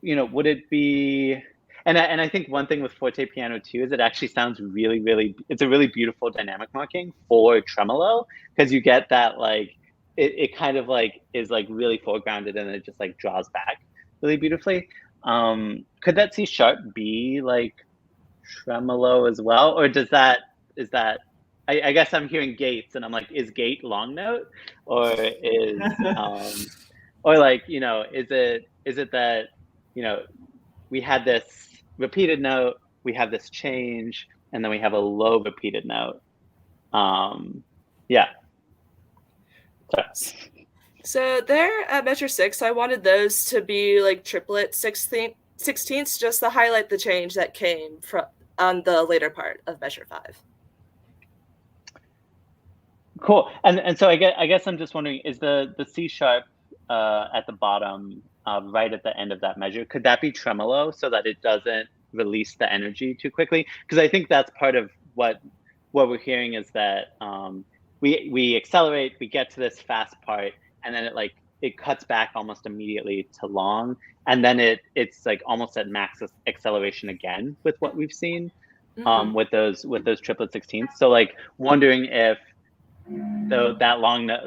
Speaker 3: would it be? And I think one thing with forte piano too is it actually sounds really, really. It's a really beautiful dynamic marking for tremolo, because you get that like it kind of like is like really foregrounded, and it just like draws back really beautifully. Could that C sharp be like tremolo as well, or is that? I guess I'm hearing gates, and I'm like, is gate long note, or is or like is it that we had this repeated note, we have this change, and then we have a low repeated note. Yeah. Sorry.
Speaker 5: So there at measure 6, I wanted those to be like triplet 16ths, just to highlight the change that came from on the later part of measure 5.
Speaker 3: Cool. And so I guess I'm just wondering, is the C sharp at the bottom, right at the end of that measure, could that be tremolo so that it doesn't release the energy too quickly? Because I think that's part of what we're hearing is that we accelerate, we get to this fast part, and then it cuts back almost immediately to long, and then it's like almost at max acceleration again with what we've seen with those triplet 16ths. So like wondering if that long note,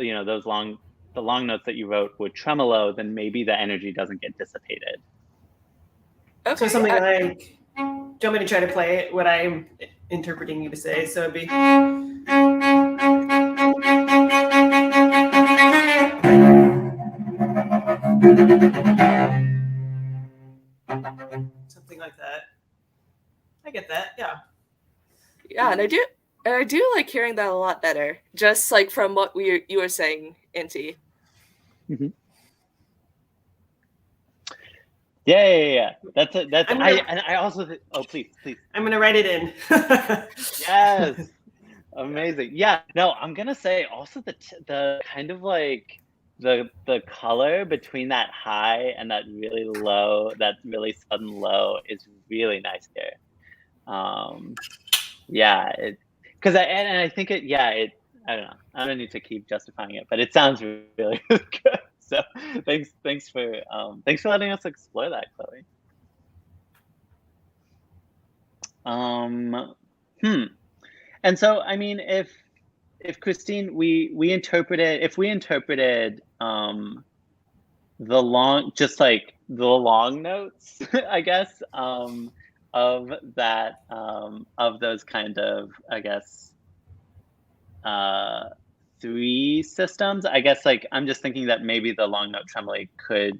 Speaker 3: the long notes that you wrote were tremolo, then maybe the energy doesn't get dissipated.
Speaker 5: Okay.
Speaker 4: So something like, do you want me to try to play it, what I'm interpreting you to say? So it'd be. Something like that. I get that, yeah.
Speaker 5: Yeah, and I do like hearing that a lot better, just like from what you were saying, Inti.
Speaker 3: Mm-hmm. Yeah. That's I also oh please.
Speaker 4: I'm gonna write it in.
Speaker 3: Yes, amazing. Yeah, no, I'm gonna say also the kind of like the color between that high and that really low, that really sudden low is really nice here. Yeah, because I think I don't know. I don't need to keep justifying it, but it sounds really, really good. So thanks for letting us explore that, Chloe. And so I mean, if Christine, if we interpreted the long, just like the long notes, I guess, of that, of those kind of, I guess, 3 systems, I guess, like I'm just thinking that maybe the long note tremolo could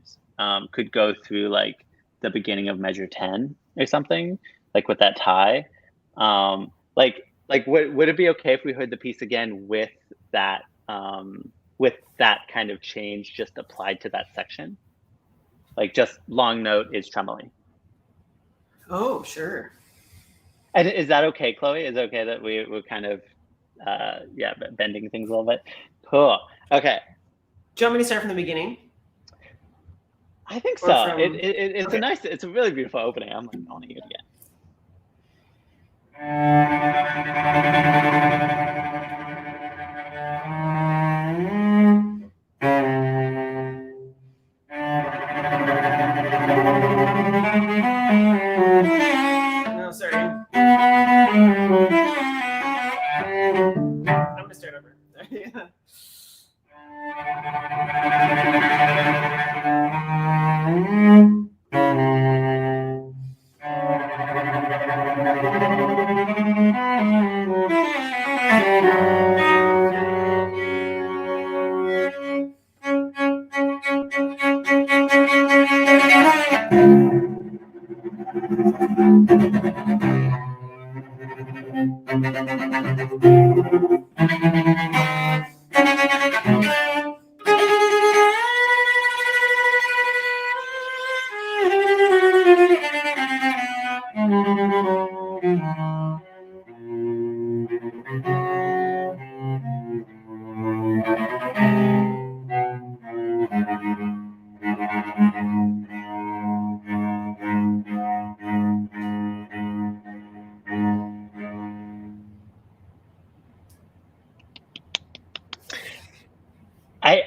Speaker 3: go through like the beginning of measure 10 or something, like with that tie. Like would it be okay if we heard the piece again with that kind of change just applied to that section? Like just long note is tremolo.
Speaker 4: Oh, sure.
Speaker 3: And is that okay, Chloe? Is it okay that we're kind of bending things a little bit? Cool. Okay.
Speaker 4: Do you want me to start from the beginning?
Speaker 3: I think so. It's okay. It's a really beautiful opening. I'm like, I want to hear it again.
Speaker 4: No, sorry. I'm gonna start over.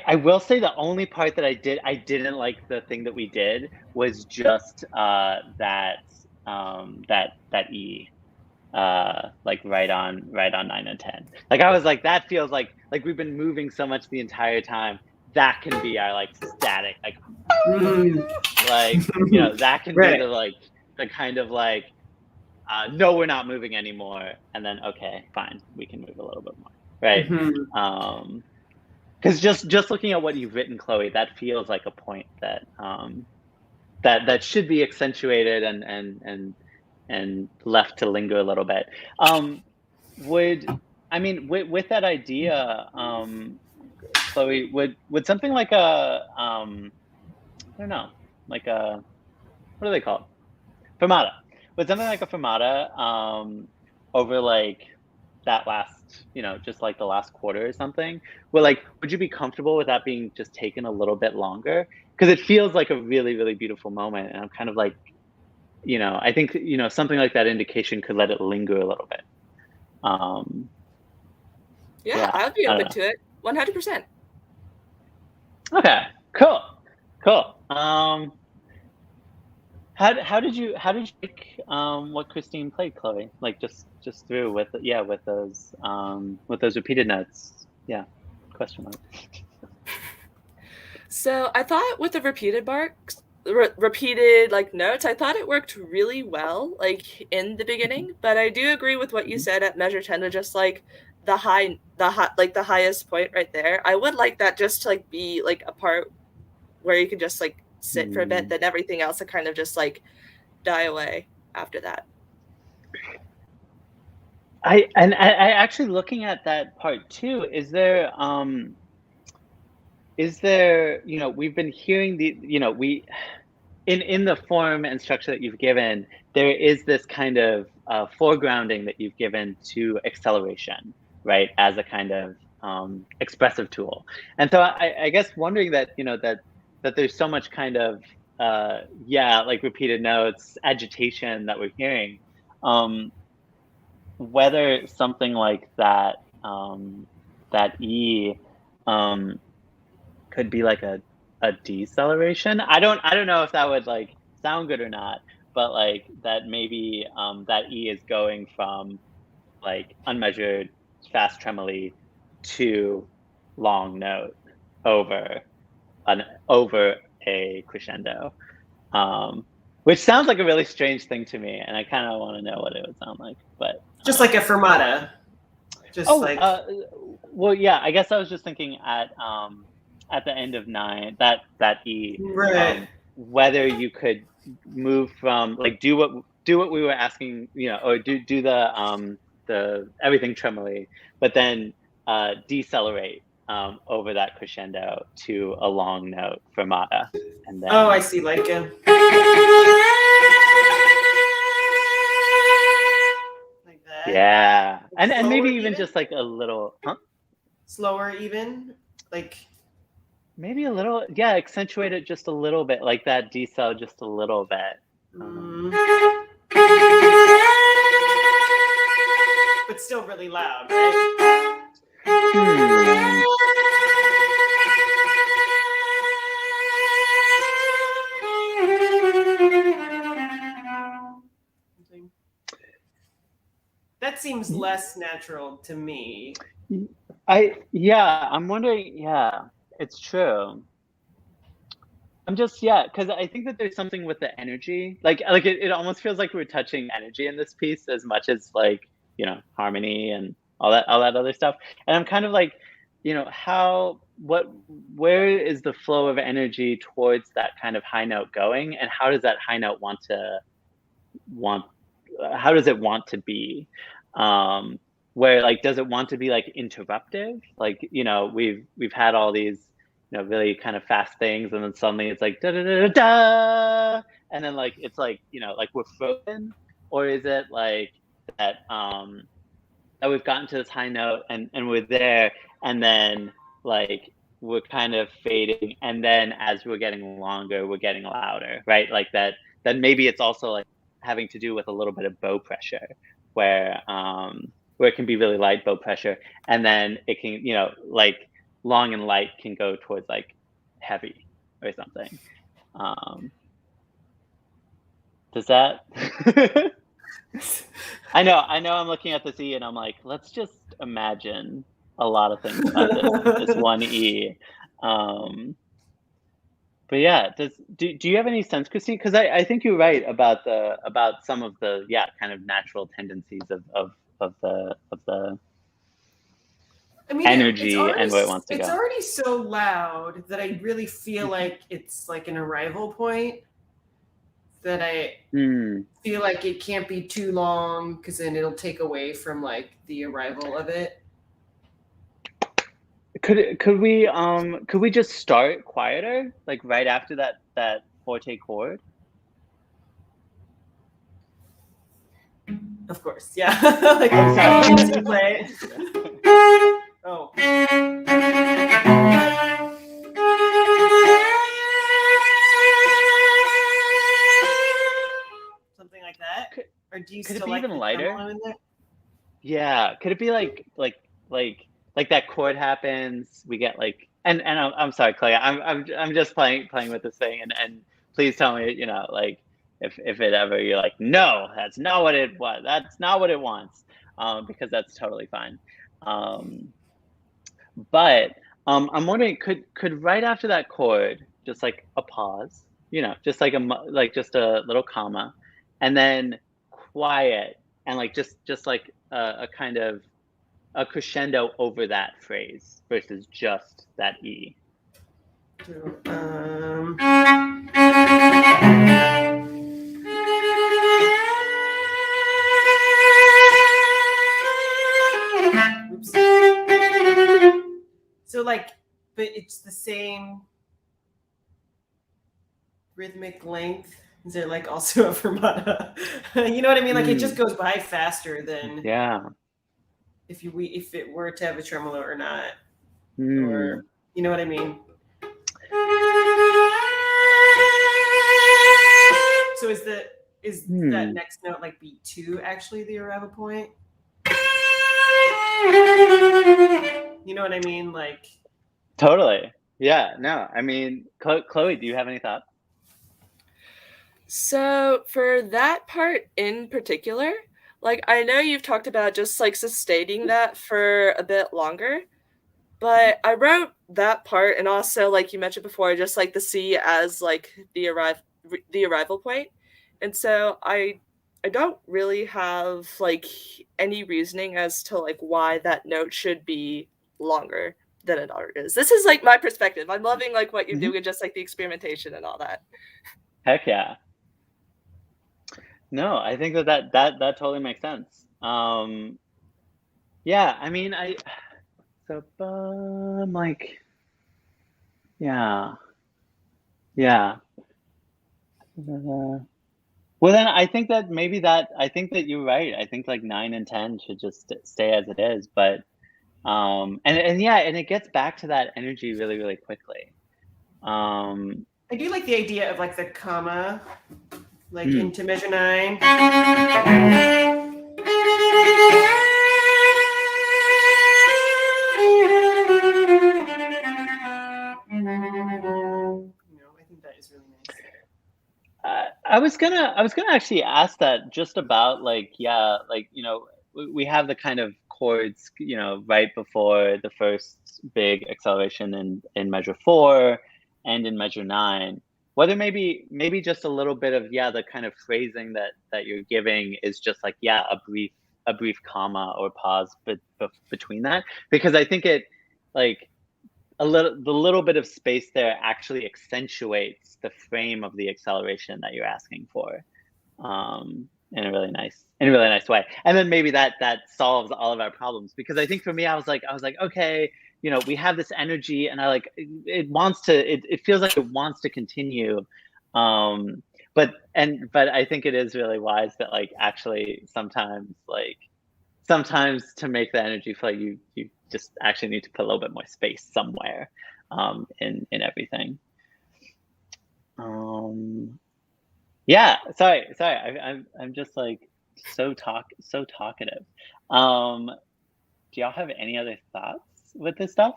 Speaker 3: I will say the only part that I didn't like the thing that we did was just that E like right on 9 and 10. Like I was like, that feels like we've been moving so much the entire time. That can be our like static, like like you know, that can
Speaker 4: Right.
Speaker 3: be the kind of like no, we're not moving anymore, and then okay, fine, we can move a little bit more, right? Because just looking at what you've written, Chloe, that feels like a point that that should be accentuated and left to linger a little bit. With that idea, Chloe, would something like a I don't know, like a, what do they call it? Fermata. Would something like a fermata over like that last, just like the last quarter or something, would you be comfortable with that being just taken a little bit longer? Because it feels like a really, really beautiful moment, and I'm kind of like, I think something like that indication could let it linger a little bit.
Speaker 5: Yeah, I would be
Speaker 3: I don't
Speaker 5: open to it. 100%.
Speaker 3: Okay, cool. How did you like what Christine played, Chloe? Like just through with those repeated notes. Yeah. Question mark.
Speaker 5: So I thought with the repeated like notes, I thought it worked really well, like in the beginning. But I do agree with what you said at measure 10, to just like the highest point right there. I would like that just to like be like a part where you can just like sit for a bit, then everything else to kind of just like die away after that.
Speaker 3: I actually, looking at that part too, is there we've been hearing we in the form and structure that you've given, there is this kind of foregrounding that you've given to acceleration, right, as a kind of expressive tool. And so I guess wondering that that there's so much kind of like repeated notes, agitation that we're hearing, whether something like that that E could be like a deceleration. I don't know if that would like sound good or not, but like that maybe that E is going from like unmeasured fast tremolo to long note over a crescendo, which sounds like a really strange thing to me, and I kind of want to know what it would sound like. But
Speaker 4: just like a fermata,
Speaker 3: well, yeah, I guess I was just thinking at the end of 9, that E,
Speaker 4: right.
Speaker 3: Whether you could move from like do what we were asking, or do the everything tremolo, but then decelerate over that crescendo to a long note fermata, and then
Speaker 4: I see, like a like that.
Speaker 3: Yeah, and maybe even
Speaker 4: even?
Speaker 3: just like a little
Speaker 4: Slower, even like
Speaker 3: maybe a little, yeah, accentuate it just a little bit, like that decel just a little bit.
Speaker 4: But still really loud, right? That seems less natural to me.
Speaker 3: I'm wondering, yeah, it's true. I'm just, because I think that there's something with the energy, like it almost feels like we're touching energy in this piece as much as like, harmony and all that other stuff. And I'm kind of like, where is the flow of energy towards that kind of high note going, and how does that high note want how does it want to be? Where like, does it want to be like interruptive? Like, we've had all these, really kind of fast things, and then suddenly it's like da da da da da, and then like it's like, like we're frozen, or is it like that that we've gotten to this high note and we're there, and then like we're kind of fading, and then as we're getting longer, we're getting louder, right? Like that maybe it's also like having to do with a little bit of bow pressure, where it can be really light bow pressure, and then it can, like long and light can go towards like heavy or something. Does that I know I'm looking at this E and I'm like, let's just imagine a lot of things about this one E. But yeah, do you have any sense, Christine? Because I think you're right about some of the kind of natural tendencies of the
Speaker 4: I mean,
Speaker 3: energy and where it wants to go.
Speaker 4: It's already so loud that I really feel like it's like an arrival point, that I feel like it can't be too long, because then it'll take away from like the arrival of it.
Speaker 3: Could we just start quieter, like right after that forte chord?
Speaker 4: Of course, yeah. Like I'm to play. Oh. Something like that. Or do you
Speaker 3: Could
Speaker 4: still
Speaker 3: it be
Speaker 4: like
Speaker 3: even
Speaker 4: the
Speaker 3: lighter?
Speaker 4: tremolo in there?
Speaker 3: Yeah. Could it be like that chord happens, we get like, and I'm sorry, Clay, I'm just playing with this thing, and please tell me, like if it ever you're like, no, that's not what it was, that's not what it wants, because that's totally fine. But I'm wondering, could right after that chord, just like a pause, just like just a little comma, and then quiet, and like just like a kind of a crescendo over that phrase versus just that E.
Speaker 4: Oops. So like, but it's the same rhythmic length. Is there like also a fermata? You know what I mean? Like it just goes by faster than if it were to have a tremolo or not, or you know what I mean? So is that next note like beat 2 actually the arrival point? You know what I mean? Like
Speaker 3: totally. Yeah. No. I mean, Chloe, do you have any thoughts?
Speaker 5: So for that part in particular, like I know you've talked about just like sustaining that for a bit longer, but I wrote that part, and also like you mentioned before, just like the C as like the arrival point, and so I don't really have like any reasoning as to like why that note should be longer than it already is. This is like my perspective. I'm loving like what you're doing, just like the experimentation and all that.
Speaker 3: Heck yeah. No, I think that totally makes sense. Yeah, I mean, I'm like, yeah. Well, then I think that you're right. I think like 9 and 10 should just stay as it is, but and it gets back to that energy really, really quickly.
Speaker 4: I do like the idea of like the comma, like into measure 9. I think that is really nice.
Speaker 3: I was gonna actually ask that just about like, we have the kind of chords, right before the first big acceleration in measure 4 and in measure 9. Whether maybe just a little bit of the kind of phrasing that you're giving is just like a brief comma or pause between that, because I think like the little bit of space there actually accentuates the frame of the acceleration that you're asking for, in a really nice way. And then maybe that solves all of our problems, because I think for me, I was like, okay, we have this energy, and it feels like it wants to continue. But I think it is really wise that like actually sometimes to make the energy flow, you just actually need to put a little bit more space somewhere, in everything. Yeah, sorry. I'm just like so talkative. Do y'all have any other thoughts with this stuff?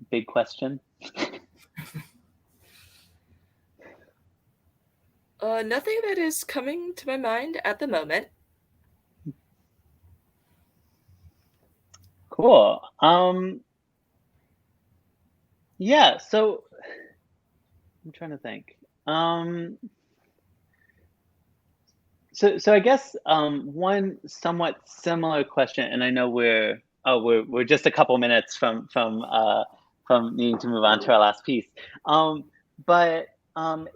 Speaker 3: Big question.
Speaker 5: Nothing that is coming to my mind at the moment.
Speaker 3: Cool. Yeah, so I'm trying to think. So I guess one somewhat similar question, and I know we're just a couple minutes from needing to move on to our last piece. But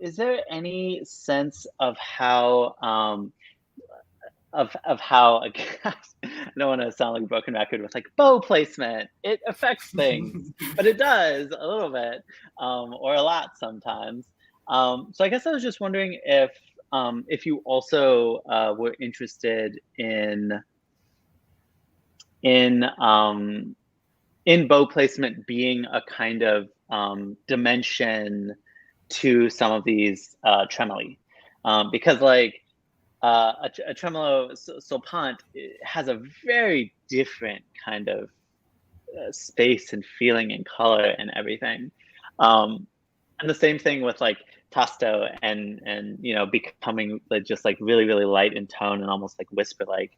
Speaker 3: is there any sense of how how I don't want to sound like a broken record with like bow placement? It affects things, but it does a little bit, or a lot sometimes. So I guess I was just wondering if you also were interested in bow placement being a kind of dimension to some of these tremoli, because like a tremolo sopant has a very different kind of space and feeling and color and everything, and the same thing with like tasto and becoming just like really light in tone and almost like whisper like.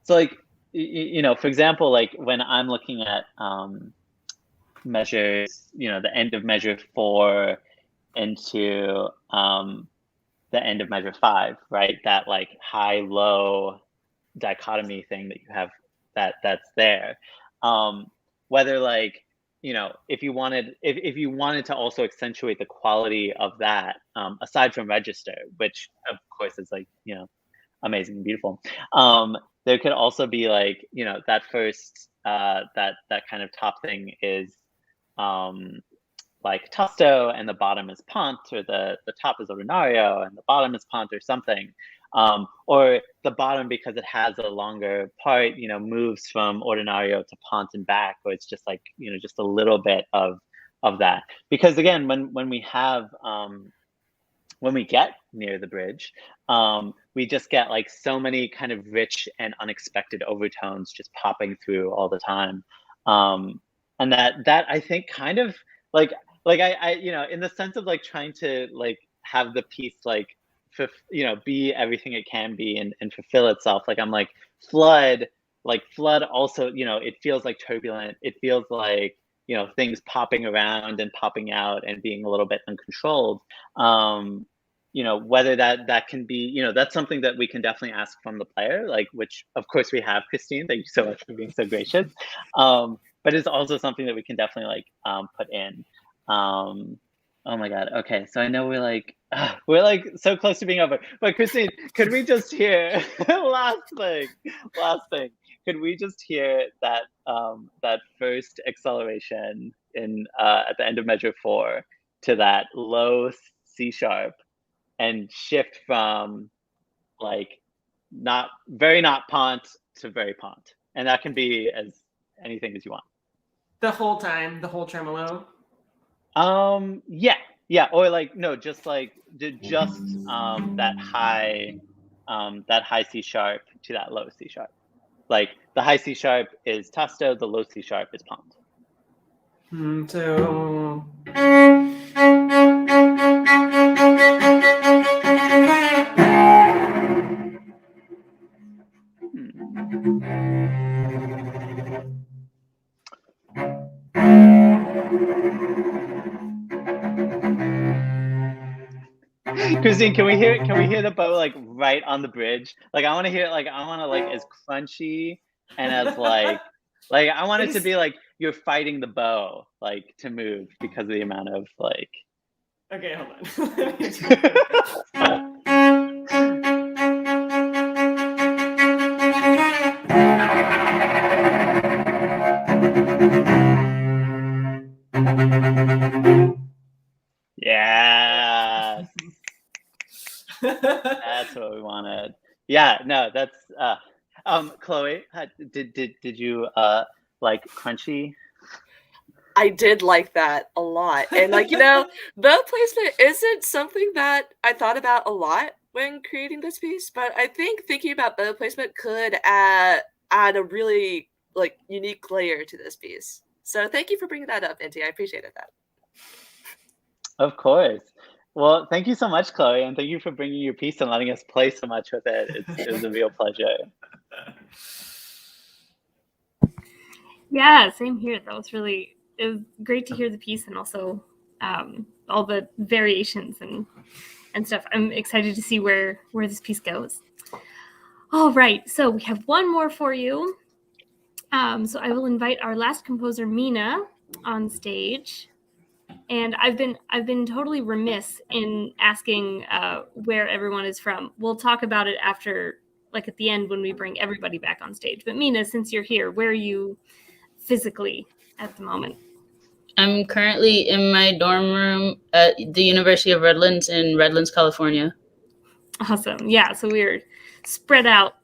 Speaker 3: So like for example, like when I'm looking at measures, the end of measure 4 into the end of measure 5, right? That like high-low dichotomy thing that you have that's there. Whether like, if you wanted to also accentuate the quality of that, aside from register, which of course is like, amazing and beautiful. There could also be like, that first, that kind of top thing is like tasto and the bottom is pont, or the top is ordinario and the bottom is pont or something. Or the bottom, because it has a longer part, moves from ordinario to pont and back, or it's just like, just a little bit of that. Because again, when we have, when we get near the bridge, we just get like so many kind of rich and unexpected overtones just popping through all the time. And that I think kind of like I in the sense of like trying to like have the piece like be everything it can be and fulfill itself. Like I'm like flood also, it feels like turbulent. It feels like, things popping around and popping out and being a little bit uncontrolled. Whether that can be, that's something that we can definitely ask from the player, like, which of course we have. Christine, thank you so much for being so gracious. But it's also something that we can definitely like put in. Oh my God. Okay. So I know we're like so close to being over, but Christine, could we just hear last thing, could we just hear that, that first acceleration in, at the end of measure 4 to that low C sharp, and shift from like not pont to very pont, and that can be as anything as you want.
Speaker 4: The whole time, the whole tremolo.
Speaker 3: Yeah, or like no, just like that high C sharp to that low C sharp. Like the high C sharp is tasto, the low C sharp is pont.
Speaker 4: So.
Speaker 3: Christine, can we hear the bow like right on the bridge? Like I want to hear it, like I want to like as crunchy and as like I want it to be like you're fighting the bow like to move because of the amount of like.
Speaker 4: Okay, hold on. Let me try.
Speaker 3: Yes. That's what we wanted. Yeah, no, that's Chloe, did you like crunchy?
Speaker 5: I did like that a lot. And like, bow placement isn't something that I thought about a lot when creating this piece, but I think thinking about bow placement could add a really like unique layer to this piece. So thank you for bringing that up, Inti. I appreciated that.
Speaker 3: Of course. Well, thank you so much, Chloe, and thank you for bringing your piece and letting us play so much with it. It was a real pleasure.
Speaker 1: Yeah, same here. It was great to hear the piece and also all the variations and stuff. I'm excited to see where this piece goes. All right, so we have one more for you. So I will invite our last composer, Mina, on stage. And I've been totally remiss in asking where everyone is from. We'll talk about it after, like at the end when we bring everybody back on stage. But Mina, since you're here, where are you physically at the moment?
Speaker 6: I'm currently in my dorm room at the University of Redlands in Redlands, California.
Speaker 1: Awesome. Yeah, so we're spread out.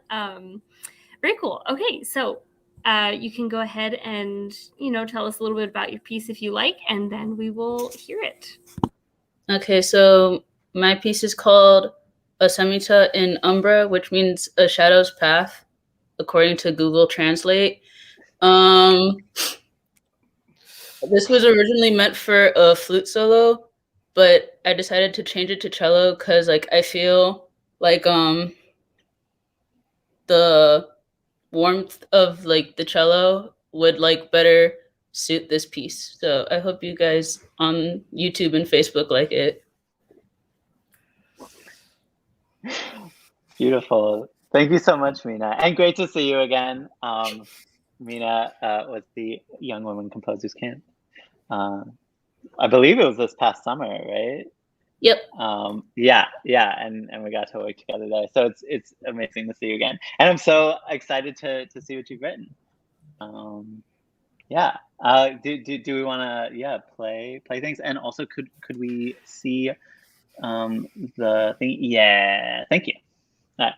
Speaker 1: Very cool. Okay, so you can go ahead and, tell us a little bit about your piece if you like, and then we will hear it.
Speaker 6: Okay, so my piece is called A Semita in Umbra, which means a shadow's path, according to Google Translate. This was originally meant for a flute solo, but I decided to change it to cello because I feel like the warmth of the cello would better suit this piece. So I hope you guys on YouTube and Facebook like it.
Speaker 3: Beautiful. Thank you so much, Mina, and great to see you again. Mina was the Young Women Composers Camp. I believe it was this past summer, right?
Speaker 6: Yep.
Speaker 3: Yeah, and we got to work together there. So it's amazing to see you again, and I'm so excited to see what you've written. Yeah. Do we want to play things, and also could we see the thing? Yeah. Thank you. All right.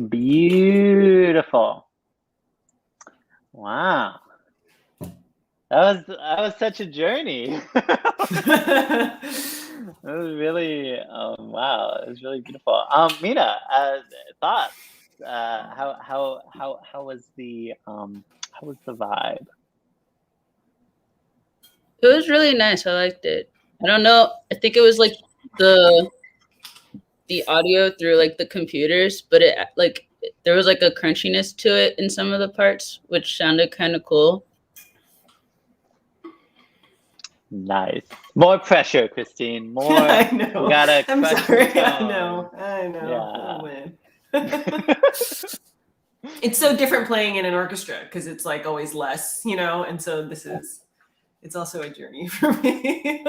Speaker 3: Beautiful. Wow. That was such a journey. That was really wow, it was really beautiful. Mina, thoughts? How was the vibe?
Speaker 6: It was really nice. I liked it. I don't know. I think it was like the audio through like the computers, but it like there was like a crunchiness to it in some of the parts, which sounded kind of cool.
Speaker 3: Nice. More pressure, Christine. More.
Speaker 4: I know.
Speaker 3: You gotta
Speaker 4: I'm
Speaker 3: crush
Speaker 4: sorry.
Speaker 3: the
Speaker 4: I
Speaker 3: tone.
Speaker 4: know.
Speaker 3: Yeah.
Speaker 4: Oh, man. It's so different playing in an orchestra because it's like always less, you know, and so it's also a journey for me.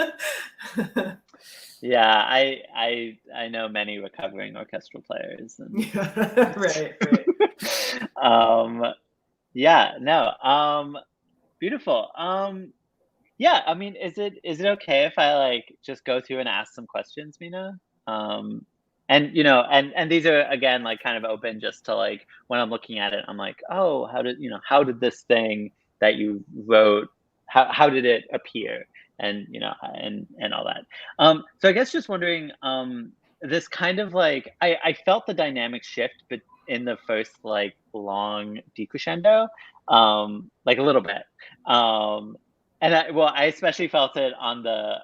Speaker 3: Yeah, I know many recovering orchestral players. And...
Speaker 4: Yeah, right.
Speaker 3: Yeah, no. Beautiful. Yeah, I mean, is it okay if I like just go through and ask some questions, Mina? And you know, and these are again like kind of open just to like when I'm looking at it, I'm like, oh, how did this thing that you wrote, how did it appear? And you know, and all that. So I guess just wondering, this kind of like I felt the dynamic shift, but in the first like long decrescendo, like a little bit. And I especially felt it on the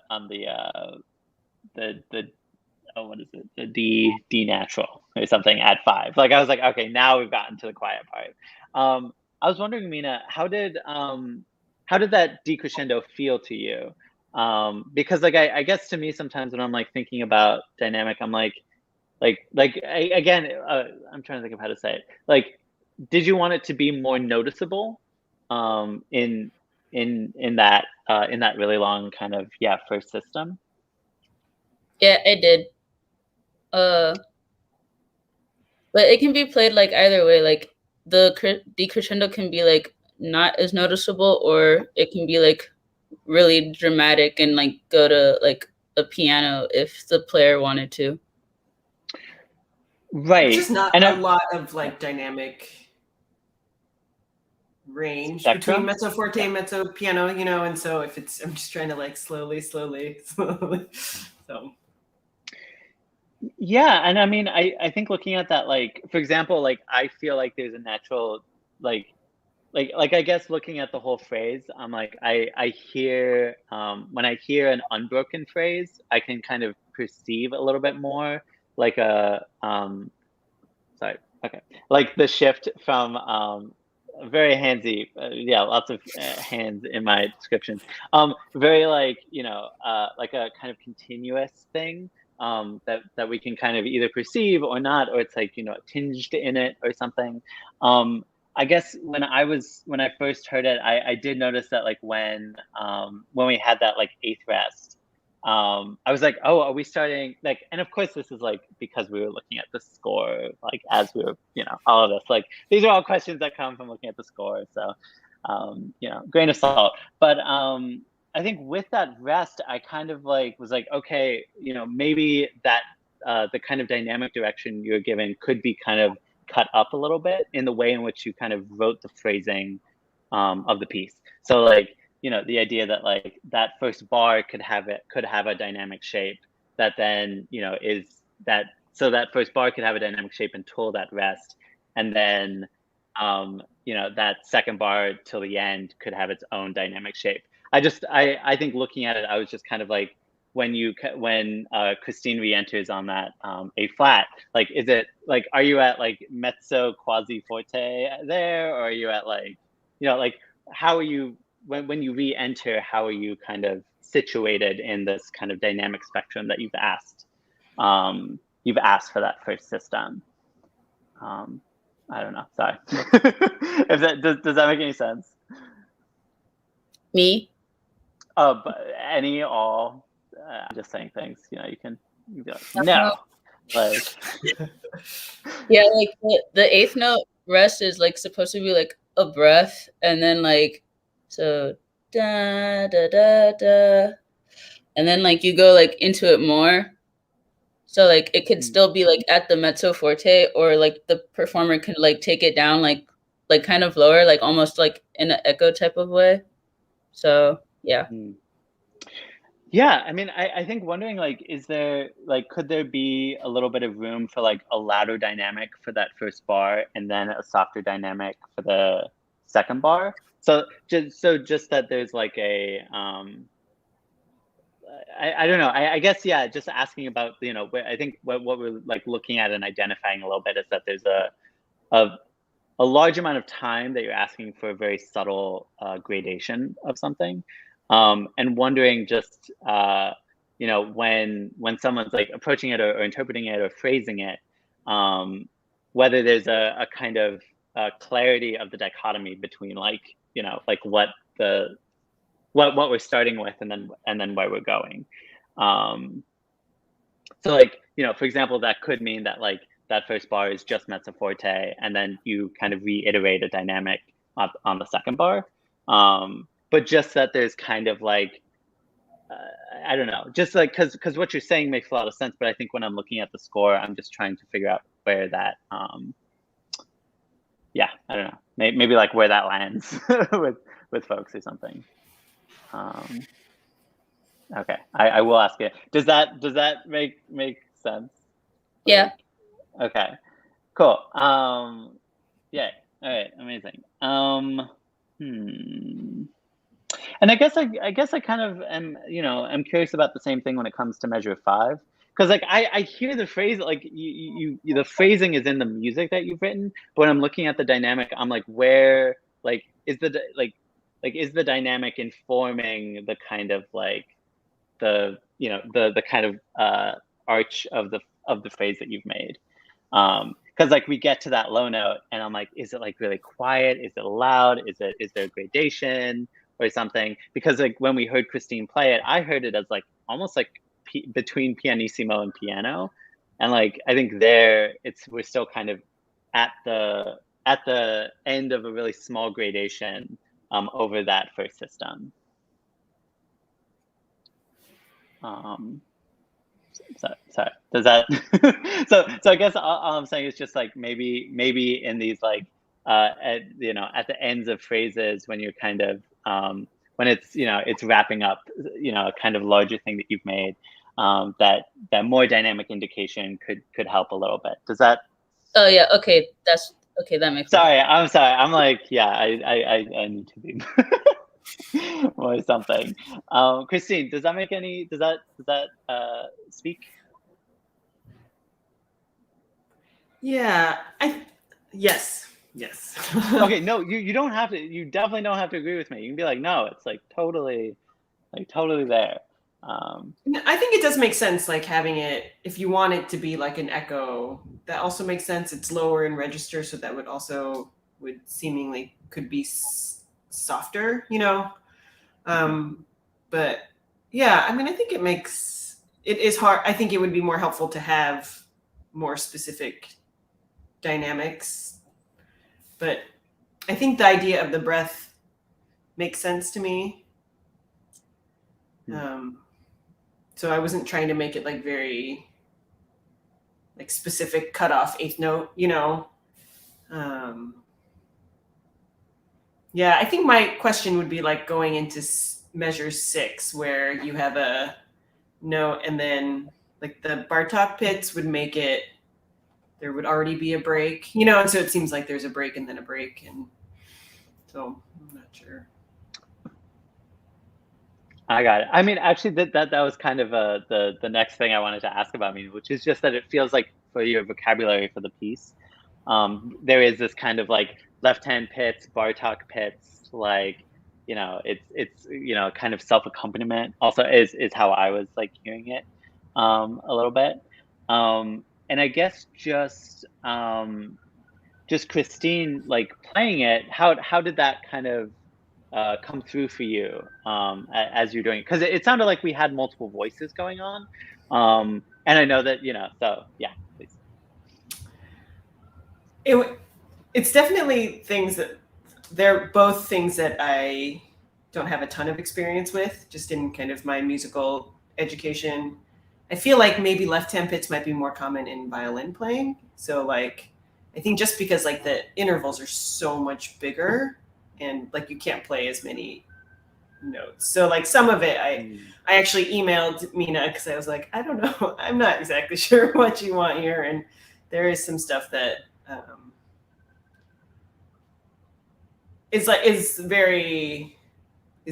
Speaker 3: what is it, the D natural or something at 5. Like I was like, okay, now we've gotten to the quiet part. I was wondering, Mina, how did that decrescendo feel to you? Because like I guess to me sometimes when I'm like thinking about dynamic, I'm like again, I'm trying to think of how to say it. Like, did you want it to be more noticeable in that really long kind of first system?
Speaker 6: Yeah, I did. But it can be played like either way. Like the decrescendo can be like not as noticeable, or it can be like really dramatic and like go to like a piano if the player wanted to.
Speaker 3: Right.
Speaker 4: There's just not a lot of like dynamic range between mezzo forte and mezzo piano, you know, and so if it's, I'm just trying to like slowly. So
Speaker 3: yeah, and I mean I think looking at that, like for example, like I feel like there's a natural like I guess looking at the whole phrase, I'm like I hear when I hear an unbroken phrase, I can kind of perceive a little bit more like a like the shift from very handsy, lots of hands in my descriptions. Very like like a kind of continuous thing that we can kind of either perceive or not, or it's like tinged in it or something. I guess when I first heard it, I did notice that like when we had that like eighth rest, I was like, oh, are we starting like, and of course this is like because we were looking at the score, like as we were, all of this, like these are all questions that come from looking at the score. So, grain of salt. But I think with that rest, I kind of like was like, okay, maybe that the kind of dynamic direction you're giving could be kind of cut up a little bit in the way in which you kind of wrote the phrasing of the piece. So like, the idea that like that first bar could have a dynamic shape that then, is that, so that first bar could have a dynamic shape until that rest. And then, that second bar till the end could have its own dynamic shape. I think looking at it, I was just kind of like, when Christine re-enters on that A flat, like, is it like, are you at like mezzo quasi forte there, or are you at like, like how are you when you re-enter, how are you kind of situated in this kind of dynamic spectrum that you've asked for that first system? I don't know. Sorry. If that does that make any sense?
Speaker 6: Me?
Speaker 3: But any, all. I'm just saying things. You can be like, no. Like.
Speaker 6: Yeah, like the eighth note rest is like supposed to be like a breath, and then like so da da da da, and then like you go like into it more. So like it could still be like at the mezzo forte, or like the performer could like take it down like kind of lower, like almost like in an echo type of way. So yeah.
Speaker 3: Yeah, I mean, I think wondering like, is there like, could there be a little bit of room for like a louder dynamic for that first bar and then a softer dynamic for the second bar? So just that there's like a I don't know. I guess yeah. Just asking about I think what we're like looking at and identifying a little bit is that there's a large amount of time that you're asking for a very subtle gradation of something, and wondering just when someone's like approaching it or interpreting it or phrasing it, whether there's a kind of clarity of the dichotomy between like what we're starting with and then where we're going. So like for example, that could mean that like that first bar is just mezzo forte, and then you kind of reiterate a dynamic on the second bar. But just that there's kind of like, I don't know, just like, because what you're saying makes a lot of sense, but I think when I'm looking at the score, I'm just trying to figure out where that, yeah, I don't know, maybe like where that lands with folks or something. Okay, I will ask it. Does that make sense?
Speaker 6: Yeah.
Speaker 3: Like, okay, cool. Yeah. All right. Amazing. And I guess I kind of am, I'm curious about the same thing when it comes to measure 5, because like I hear the phrase, like you the phrasing is in the music that you've written, but when I'm looking at the dynamic, I'm like, where like is the dynamic informing the kind of like the kind of arch of the phrase that you've made? Because like we get to that low note and I'm like, is it like really quiet? Is it loud? Is there a gradation or something? Because like when we heard Christine play it, I heard it as like almost like between pianissimo and piano, and like I think we're still kind of at the end of a really small gradation over that first system. Sorry, does that so I guess all I'm saying is just like maybe in these like at the ends of phrases, when you're kind of when it's wrapping up a kind of larger thing that you've made, that more dynamic indication could help a little bit. Does that?
Speaker 6: Oh yeah, okay, that's okay, that makes sense.
Speaker 3: I'm sorry, I'm like, yeah, I need to be or something. Christine, does that speak?
Speaker 4: Yeah, yes.
Speaker 3: Okay, no, you don't have to. You definitely don't have to agree with me. You can be like, no, it's like totally there.
Speaker 4: I think it does make sense, like having it, if you want it to be like an echo, that also makes sense. It's lower in register, so that would seemingly could be softer, but yeah, I mean, I think it is hard. I think it would be more helpful to have more specific dynamics, but I think the idea of the breath makes sense to me. So I wasn't trying to make it like very like specific cutoff eighth note, yeah, I think my question would be like going into measure 6, where you have a note and then like the Bartok pits would make it, there would already be a break, and so it seems like there's a break and then a break, and so I'm not sure.
Speaker 3: I got it. I mean, actually, that was kind of the next thing I wanted to ask about me, which is just that it feels like for your vocabulary for the piece, there is this kind of like left hand pits, Bartok pits, like it's kind of self accompaniment. Also, is how I was like hearing it a little bit, and I guess just Christine like playing it. How did that kind of come through for you as you're doing it? Because it sounded like we had multiple voices going on, and I know that so yeah, please.
Speaker 4: It's definitely things that they're both things that I don't have a ton of experience with, just in kind of my musical education. I feel like maybe left hand pits might be more common in violin playing. So like, I think just because like the intervals are so much bigger and like you can't play as many notes. So like some of it, I actually emailed Mina because I was like, I don't know, I'm not exactly sure what you want here. And there is some stuff that is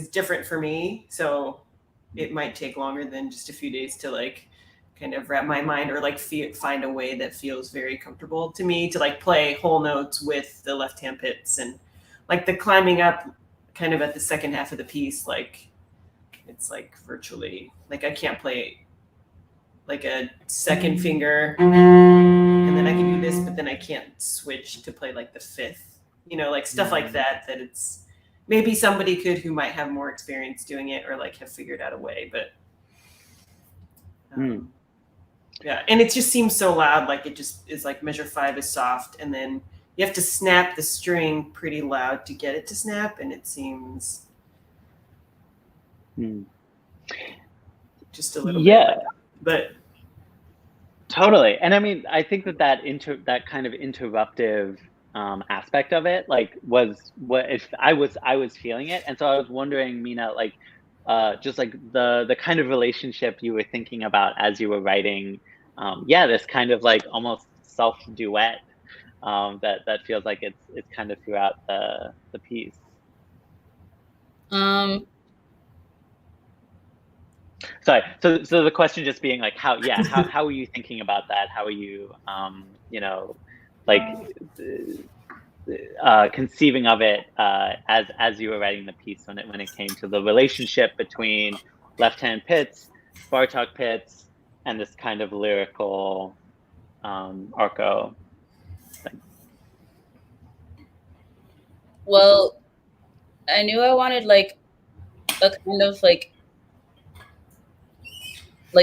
Speaker 4: different for me. So it might take longer than just a few days to like kind of wrap my mind or like find a way that feels very comfortable to me to like play whole notes with the left hand pits, and like the climbing up kind of at the second half of the piece, like it's like virtually like I can't play like a second finger and then I can do this, but then I can't switch to play like the fifth, you know, like stuff like that it's maybe somebody could who might have more experience doing it or like have figured out a way, but yeah, and it just seems so loud. Like it just is like measure 5 is soft, and then you have to snap the string pretty loud to get it to snap, and it seems just a little bit like, but
Speaker 3: totally. And I mean, I think that kind of interruptive aspect of it, like, was what if I was feeling it, and so I was wondering, Mina, like, just like the kind of relationship you were thinking about as you were writing, this kind of like almost self duet that feels like it's kind of throughout the piece. Sorry. So the question just being like, how are you thinking about that? How are you, like, conceiving of it as you were writing the piece when it came to the relationship between left-hand pits, Bartok pits, and this kind of lyrical arco thing?
Speaker 6: Well, I knew I wanted like a kind of like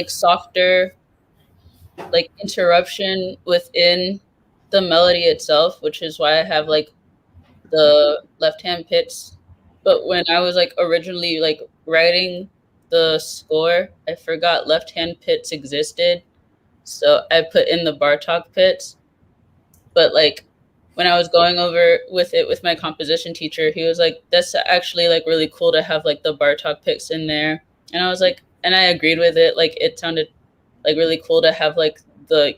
Speaker 6: softer like interruption within the melody itself, which is why I have like the left-hand pits. But when I was like originally like writing the score, I forgot left-hand pits existed, so I put in the Bartok pits. But like when I was going over with it with my composition teacher, he was like, that's actually like really cool to have like the Bartok picks in there. And I was like, and I agreed with it. Like it sounded like really cool to have like the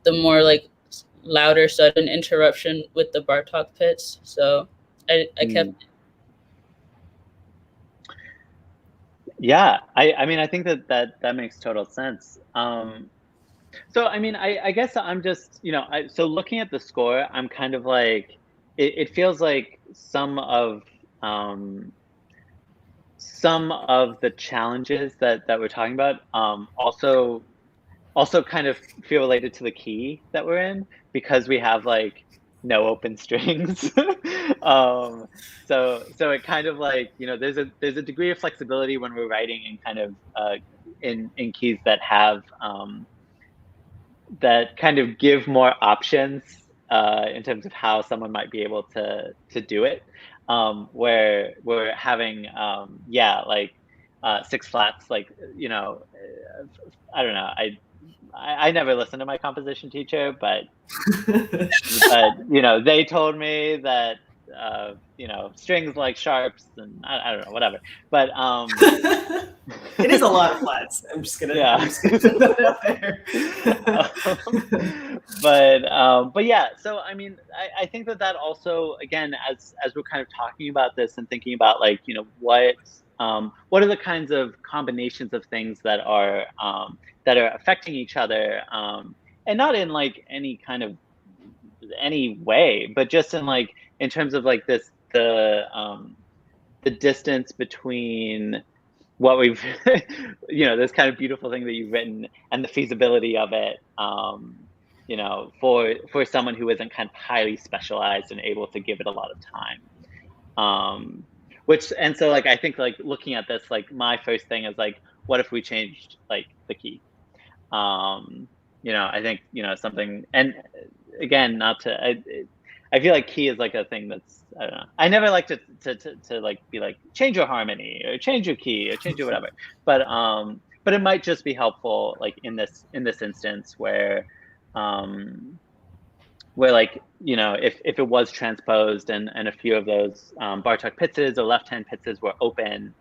Speaker 6: more like louder sudden interruption with the Bartok pits. So I kept it.
Speaker 3: Yeah, I mean, I think that makes total sense. So, I mean, I guess I'm just, so looking at the score, I'm kind of like, it feels like some of the challenges that we're talking about also kind of feel related to the key that we're in, because we have like no open strings. So it kind of like, there's a degree of flexibility when we're writing in kind of in keys that have that kind of give more options in terms of how someone might be able to do it. Where we're having like 6 flats, like, I don't know. I never listened to my composition teacher, but they told me that strings like sharps, and I don't know, whatever. But
Speaker 4: it is a lot of flats. I'm just gonna put that out there.
Speaker 3: But yeah, so I mean, I think that also, again, as we're kind of talking about this and thinking about like, what are the kinds of combinations of things that are affecting each other, and not in like any kind of any way, but just in like, in terms of like the distance between what we've this kind of beautiful thing that you've written and the feasibility of it, for someone who isn't kind of highly specialized and able to give it a lot of time. And so like, I think like looking at this, like my first thing is like, what if we changed like the key? I think, something, and again, not to, I feel like key is like a thing that's, I don't know. I never like to like be like, change your harmony or change your key or change your whatever. But but it might just be helpful like in this instance where like, you know, if it was transposed and a few of those Bartok pizzas or left-hand pizzas were open,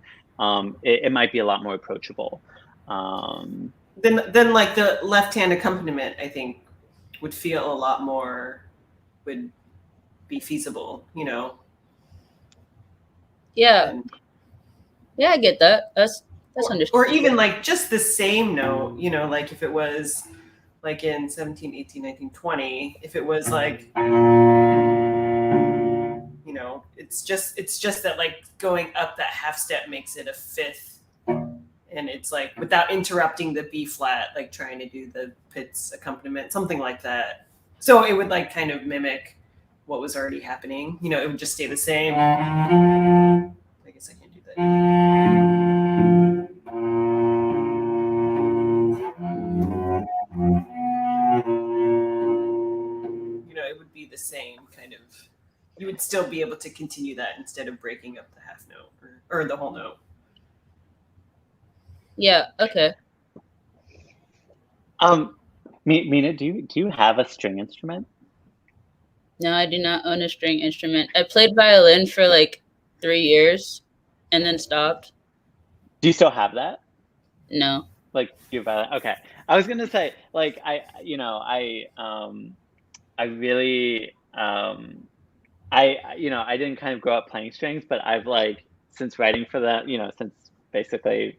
Speaker 3: it might be a lot more approachable.
Speaker 4: Then like the left-hand accompaniment, I think, would feel a lot more, would be feasible, you know?
Speaker 6: Yeah.
Speaker 4: And,
Speaker 6: Yeah, I get that. That's understandable.
Speaker 4: or even like just the same note, you know, like if it was like in 17, 18, 19, 20, if it was like, you know, it's just that like going up that half step makes it a fifth, and it's like without interrupting the B flat, like trying to do the Pitts accompaniment, something like that. So it would like kind of mimic what was already happening. You know, it would just stay the same. I guess I can do that. You know, it would be the same kind of. You would still be able to continue that instead of breaking up the half note or the whole note.
Speaker 6: Yeah. Okay.
Speaker 3: Mina, do you have a string instrument?
Speaker 6: No, I do not own a string instrument. I played violin for like 3 years and then stopped.
Speaker 3: Do you still have that?
Speaker 6: No.
Speaker 3: Like your violin? Okay. I was gonna say, like, I really, I didn't kind of grow up playing strings, but I've like, since writing for that, you know, since basically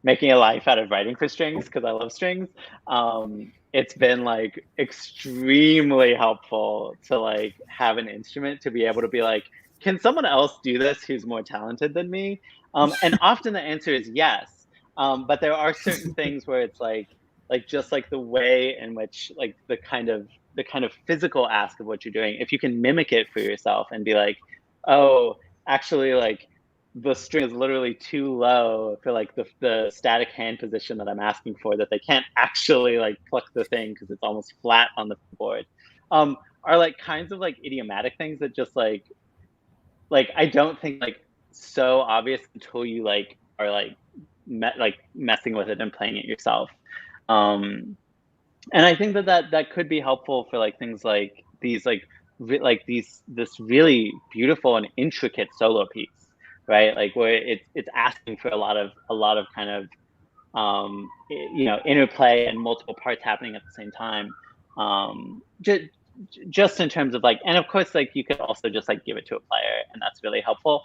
Speaker 3: making a life out of writing for strings, because I love strings, it's been like extremely helpful to like have an instrument to be able to be like, can someone else do this who's more talented than me? And often the answer is yes. But there are certain things where it's like just like the way in which like the kind of physical ask of what you're doing, if you can mimic it for yourself and be like, oh, actually like the string is literally too low for like the static hand position that I'm asking for, that they can't actually like pluck the thing because it's almost flat on the board, are like kinds of like idiomatic things that just like I don't think like so obvious until you like are like messing with it and playing it yourself. And I think that could be helpful for like things like these this really beautiful and intricate solo piece, right? Like where it's asking for a lot of kind of you know, interplay and multiple parts happening at the same time. Just in terms of like, and of course like you could also just like give it to a player, and that's really helpful.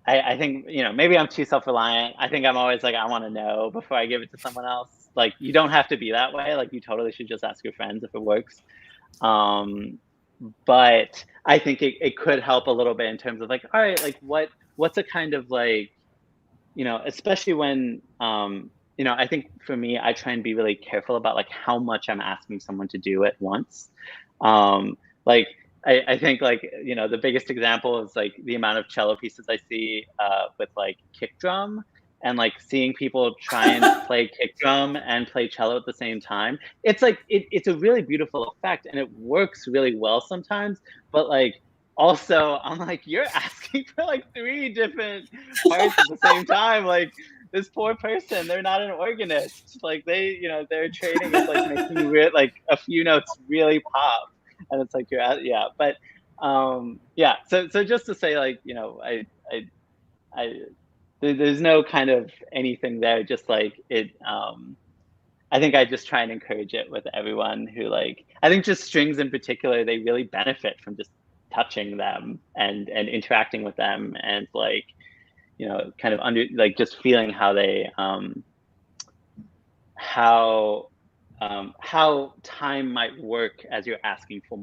Speaker 3: I think, you know, maybe I'm too self-reliant. I think I'm always like, I want to know before I give it to someone else. Like, you don't have to be that way. Like, you totally should just ask your friends if it works. But I think it could help a little bit in terms of like, all right, like what's a kind of like, you know, especially when, you know, I think for me, I try and be really careful about like how much I'm asking someone to do at once. Like, I think like, you know, the biggest example is like the amount of cello pieces I see with like kick drum, and like seeing people try and play kick drum and play cello at the same time. It's like, it's a really beautiful effect and it works really well sometimes, but like, also I'm like, you're asking for like 3 different parts at the same time. Like this poor person, they're not an organist. Like they, you know, their training is like making like a few notes really pop. And it's like, yeah, but yeah. So just to say, like, you know, there's no kind of anything there. Just like it. I think I just try and encourage it with everyone who like. I think just strings in particular, they really benefit from just touching them and interacting with them, and like, you know, kind of like just feeling how they how time might work as you're asking for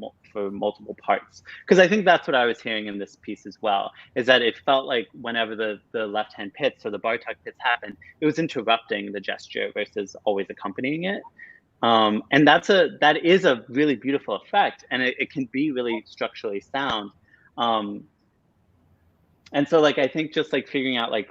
Speaker 3: multiple parts. Because I think that's what I was hearing in this piece as well, is that it felt like whenever the left hand pits or the Bartok pits happened, it was interrupting the gesture versus always accompanying it. And that is a really beautiful effect, and it can be really structurally sound. And so like, I think just like figuring out like,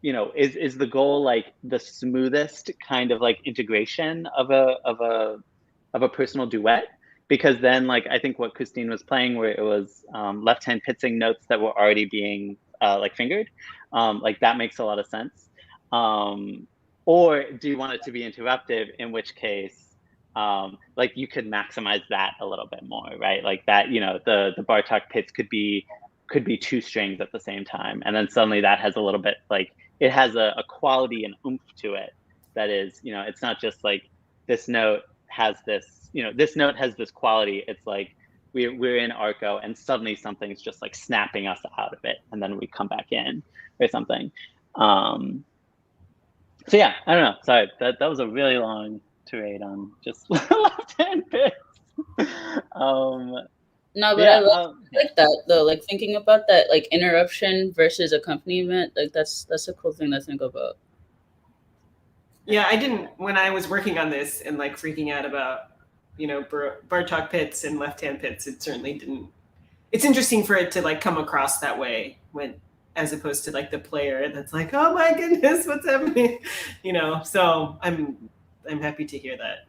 Speaker 3: you know, is the goal like the smoothest kind of like integration of a personal duet? Because then like, I think what Christine was playing, where it was left hand pitsing notes that were already being like fingered, like that makes a lot of sense. or do you want it to be interruptive, in which case like you could maximize that a little bit more, right? Like that, you know, the Bartok pits could be 2 strings at the same time, and then suddenly that has a little bit, like, it has a quality and oomph to it that is, you know, it's not just like this note has this, you know, this note has this quality. It's like we're in arco and suddenly something's just like snapping us out of it, and then we come back in or something. So yeah, I don't know. Sorry, that was a really long tirade on just left-hand bits.
Speaker 6: No, but
Speaker 3: yeah,
Speaker 6: I like that though. Like thinking about that, like interruption versus accompaniment. Like that's a cool thing to think about.
Speaker 4: Yeah, I didn't, when I was working on this and like freaking out about, you know, Bartok pits and left-hand pits, it certainly didn't. It's interesting for it to like come across that way when, as opposed to like the player that's like, oh my goodness, what's happening? You know, so I'm happy to hear that.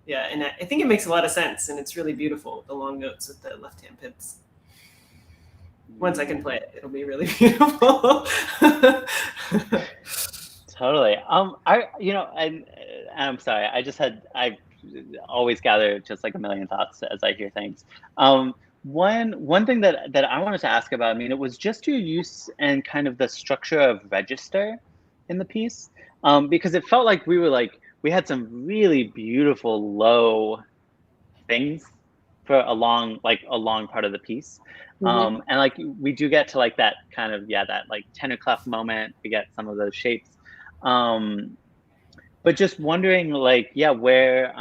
Speaker 4: Yeah, and I think it makes a lot of sense, and it's really beautiful, the long notes with the left-hand pits. Once I can play it, it'll be really beautiful.
Speaker 3: Totally. I'm sorry. I always gather just like a million thoughts as I hear things. One thing that I wanted to ask about, I mean, it was just your use and kind of the structure of register in the piece, because it felt like we had some really beautiful low things for a long part of the piece. And like we do get to like that kind of, that like tenor clef moment. We get some of those shapes. But just wondering, like, where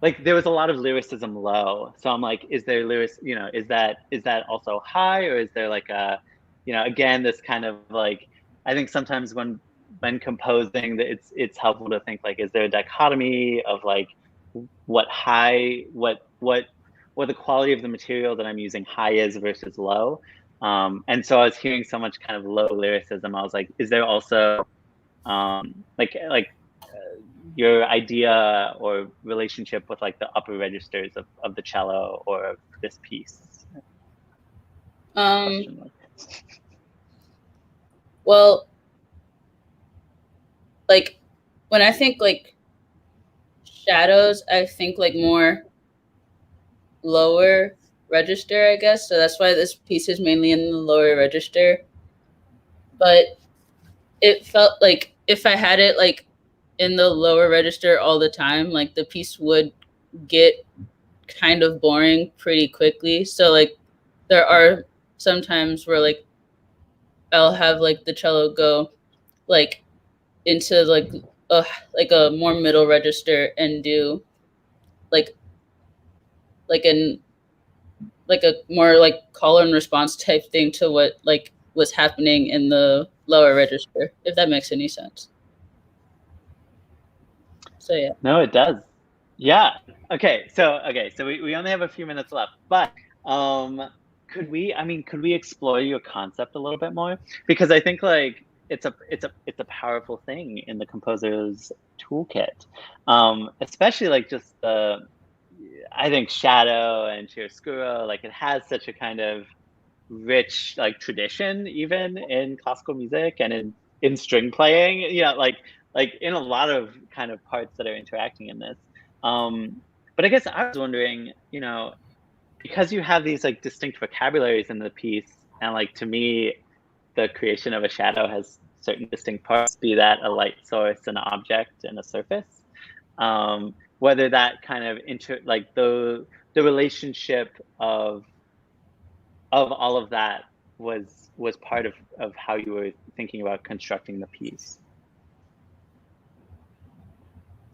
Speaker 3: like there was a lot of lyricism low. So I'm like, is there lyric, you know, is that also high, or is there like a, you know, again, this kind of like, I think sometimes when composing, that it's helpful to think like, is there a dichotomy of like what the quality of the material that I'm using high is versus low. And so I was hearing so much kind of low lyricism. I was like, is there also your idea or relationship with like the upper registers of the cello or of this piece?
Speaker 6: Well, like when I think like shadows, I think like more lower register, I guess. So that's why this piece is mainly in the lower register. But it felt like if I had it like in the lower register all the time, like the piece would get kind of boring pretty quickly. So like there are some times where like I'll have like the cello go like into like a more middle register and do like a more like call and response type thing to what like was happening in the lower register, if that makes any sense. So yeah.
Speaker 3: No, it does. Yeah. Okay. So we only have a few minutes left, but could we explore your concept a little bit more? Because I think like it's a powerful thing in the composer's toolkit, especially like just I think shadow and chiaroscuro, like it has such a kind of rich like tradition even in classical music and in string playing, you know, like in a lot of kind of parts that are interacting in this. But I guess I was wondering, you know, because you have these like distinct vocabularies in the piece, and like to me, the creation of a shadow has certain distinct parts, be that a light source, an object, and a surface. Whether that kind of the relationship of all of that was part of how you were thinking about constructing the piece.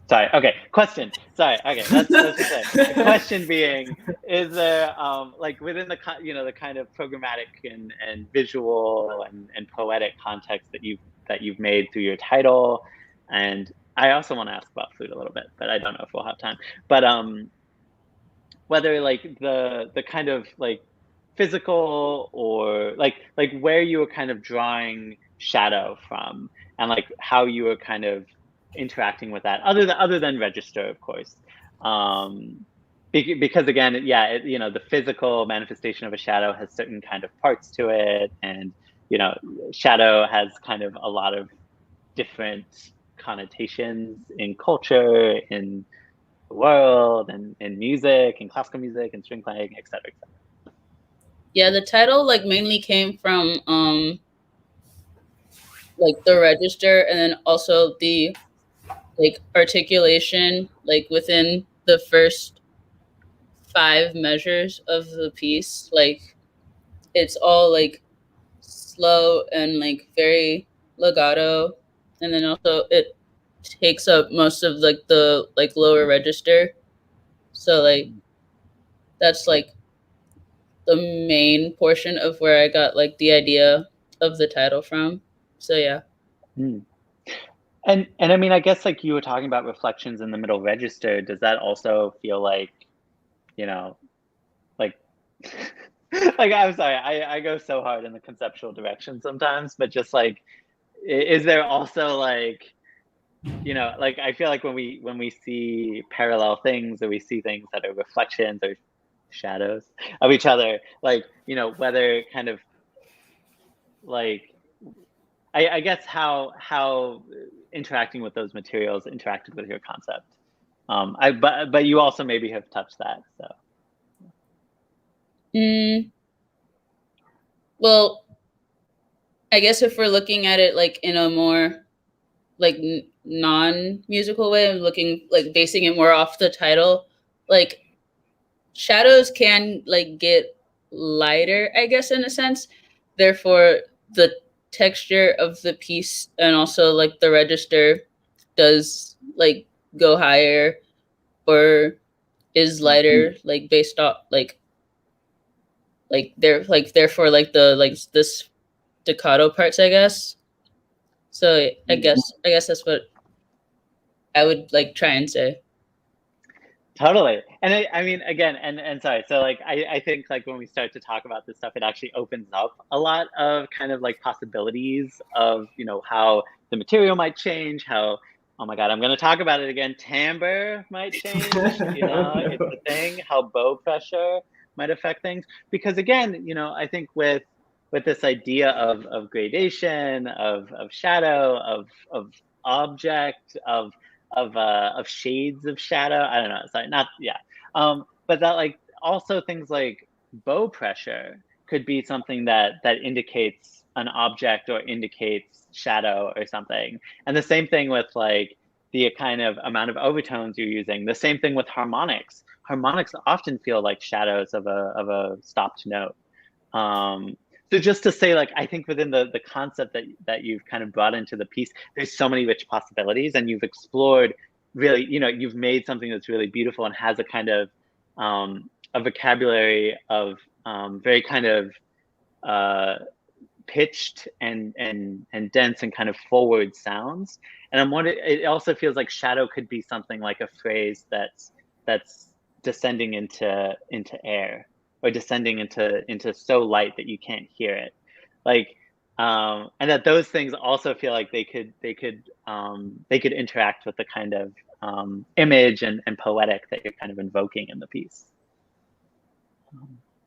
Speaker 3: Sorry. Okay. Question. Sorry. Okay. That's just it. The question being, is there like within the the kind of programmatic and visual and poetic context that you've made through your title, and I also want to ask about flute a little bit, but I don't know if we'll have time. But whether like the kind of like physical or like where you were kind of drawing shadow from, and like how you were kind of interacting with that other than register, of course, because again, you know, the physical manifestation of a shadow has certain kind of parts to it, and you know, shadow has kind of a lot of different connotations in culture, in the world, and in music, and classical music, and string playing, et cetera, et cetera.
Speaker 6: Yeah, the title like mainly came from like the register, and then also the like articulation like within the first 5 measures of the piece. Like it's all like slow and like very legato, and then also it takes up most of like the like lower register. So like that's like the main portion of where I got like the idea of the title from. So yeah.
Speaker 3: Mm. And I mean, I guess like you were talking about reflections in the middle register. Does that also feel like, you know, like like I'm sorry, I go so hard in the conceptual direction sometimes, but just like, is there also like, you know, like I feel like when we see parallel things, or we see things that are reflections or shadows of each other, like, you know, whether kind of like, I guess how interacting with those materials interacted with your concept. But you also maybe have touched that, so.
Speaker 6: Well, I guess if we're looking at it like in a more like non-musical way, I'm looking like basing it more off the title, like shadows can like get lighter, I guess, in a sense. Therefore, the texture of the piece and also like the register does like go higher or is lighter, like based off therefore like the like this staccato parts, I guess. So I guess that's what I would like try and say.
Speaker 3: Totally. And I mean, again, and sorry, so like I think like when we start to talk about this stuff, it actually opens up a lot of kind of like possibilities of, you know, how the material might change, how, oh my God, I'm going to talk about it again, timbre might change, you know, it's the thing, how bow pressure might affect things. Because again, you know, I think with this idea of gradation, of shadow, of object, of shades of shadow. I don't know. Sorry, not yeah. But that like also things like bow pressure could be something that indicates an object or indicates shadow or something. And the same thing with like the kind of amount of overtones you're using. The same thing with harmonics. Harmonics often feel like shadows of a stopped note. So just to say, like, I think within the concept that you've kind of brought into the piece, there's so many rich possibilities, and you've explored really, you know, you've made something that's really beautiful and has a kind of a vocabulary of very kind of pitched and dense and kind of forward sounds. And I'm wondering, it also feels like shadow could be something like a phrase that's descending into air, or descending into so light that you can't hear it, like and that those things also feel like they could interact with the kind of image and poetic that you're kind of invoking in the piece.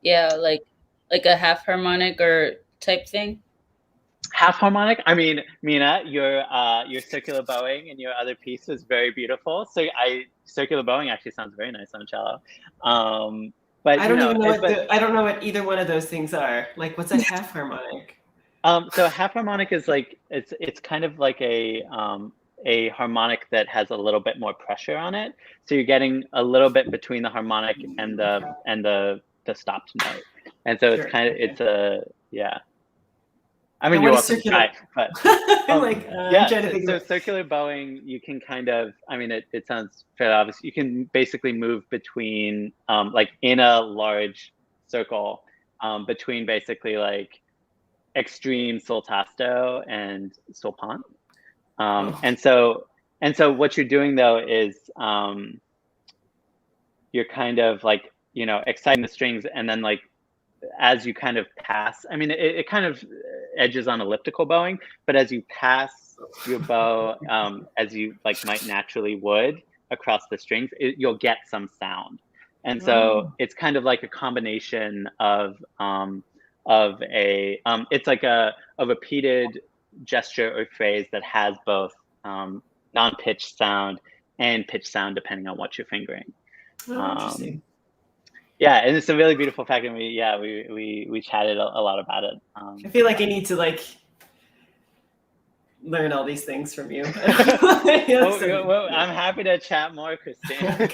Speaker 6: Yeah, like a half harmonic or type thing.
Speaker 3: Half harmonic. I mean, Mina, your circular bowing and your other piece was very beautiful. So circular bowing actually sounds very nice on cello. But
Speaker 4: I don't even know I don't know what either one of those things are. Like, what's a half harmonic?
Speaker 3: So a half harmonic is like it's kind of like a harmonic that has a little bit more pressure on it. So you're getting a little bit between the harmonic and the stopped note. And so it's kind of it's a yeah. I mean, you're welcome to try, but
Speaker 4: I'm like,
Speaker 3: yeah.
Speaker 4: I'm trying to think
Speaker 3: So circular bowing, you can kind of, I mean, it sounds fairly obvious. You can basically move between, like in a large circle, between basically like extreme sul tasto and sul pont. And so what you're doing though is, you're kind of like, you know, exciting the strings, and then like, as you kind of pass, I mean, it kind of edges on elliptical bowing, but as you pass your bow, as you like might naturally would across the strings, you'll get some sound. And so it's kind of like a combination of a, it's like a repeated gesture or phrase that has both non-pitched sound and pitched sound depending on what you're fingering.
Speaker 4: Oh, interesting.
Speaker 3: Yeah, and it's a really beautiful fact, and we chatted a lot about it.
Speaker 4: I feel like I need to like learn all these things from you.
Speaker 3: Well, I'm happy to chat more, Christine.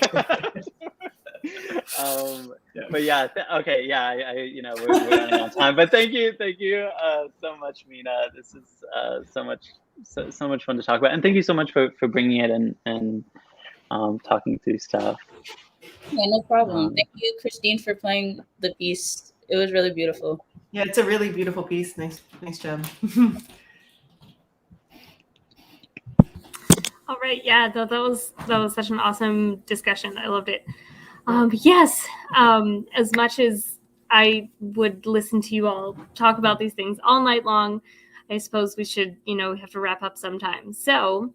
Speaker 3: But yeah, okay, yeah, we're running out of time. But thank you so much, Mina. This is so much fun to talk about, and thank you so much for bringing it and talking through stuff.
Speaker 6: Yeah, no problem. Thank you, Christine, for playing the piece. It was really beautiful.
Speaker 4: Yeah, it's a really beautiful piece. Nice job.
Speaker 1: All right, yeah, that was such an awesome discussion. I loved it. Yes, as much as I would listen to you all talk about these things all night long, I suppose we should, we have to wrap up sometime. So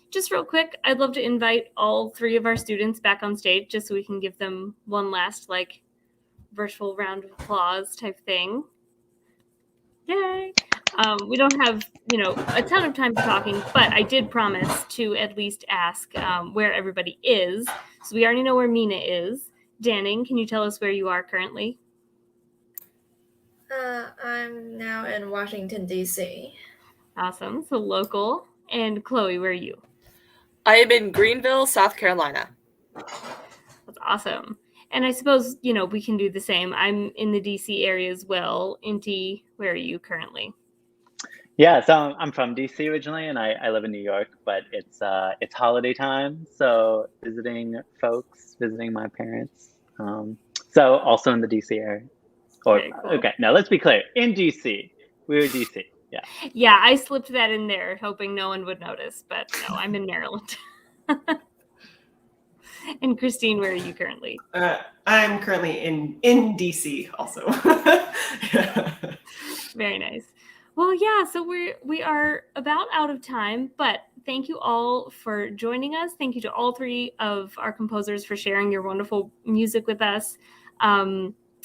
Speaker 1: just real quick, I'd love to invite all 3 of our students back on stage just so we can give them one last like virtual round of applause type thing. Yay! We don't have, a ton of time for talking, but I did promise to at least ask where everybody is. So we already know where Mina is. Danning, can you tell us where you are currently?
Speaker 2: I'm now in Washington, D.C.
Speaker 1: Awesome. So local. And Chloe, where are you?
Speaker 5: I am in Greenville, South Carolina.
Speaker 1: That's awesome. And I suppose, we can do the same. I'm in the DC area as well. Inti, where are you currently?
Speaker 3: Yeah, so I'm from DC originally, and I live in New York, but it's holiday time, so visiting folks, visiting my parents. So also in the DC area.
Speaker 1: Very cool.
Speaker 3: Okay, now let's be clear. In DC, we're DC. Yeah.
Speaker 1: Yeah, I slipped that in there, hoping no one would notice, but no, I'm in Maryland. And Christine, where are you currently?
Speaker 4: I'm currently in DC also.
Speaker 1: Very nice. Well, yeah, so we are about out of time, but thank you all for joining us. Thank you to all 3 of our composers for sharing your wonderful music with us.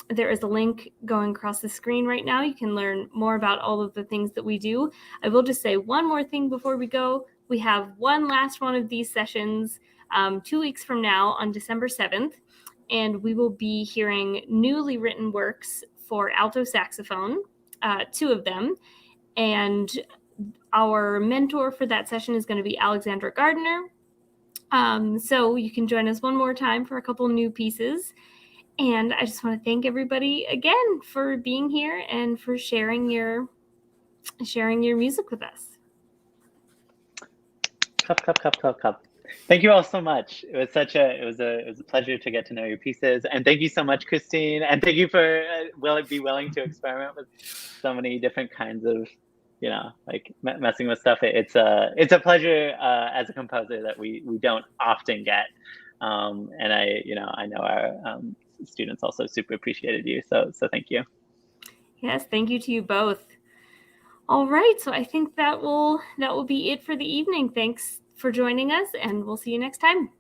Speaker 1: There is a link going across the screen right now. You can learn more about all of the things that we do. I will just say one more thing before we go. We have one last one of these sessions 2 weeks from now on December 7th, and we will be hearing newly written works for alto saxophone, 2 of them. And our mentor for that session is going to be Alexandra Gardner. So you can join us one more time for a couple new pieces. And I just want to thank everybody again for being here and for sharing your music with us.
Speaker 3: Cup. Thank you all so much. It was a pleasure to get to know your pieces, and thank you so much, Christine. And thank you for willing to experiment with so many different kinds of, like messing with stuff. It's a pleasure as a composer that we don't often get, and I know our students also super appreciated you. So thank you.
Speaker 1: Yes, thank you to you both. All right, so I think that will be it for the evening. Thanks for joining us, and we'll see you next time.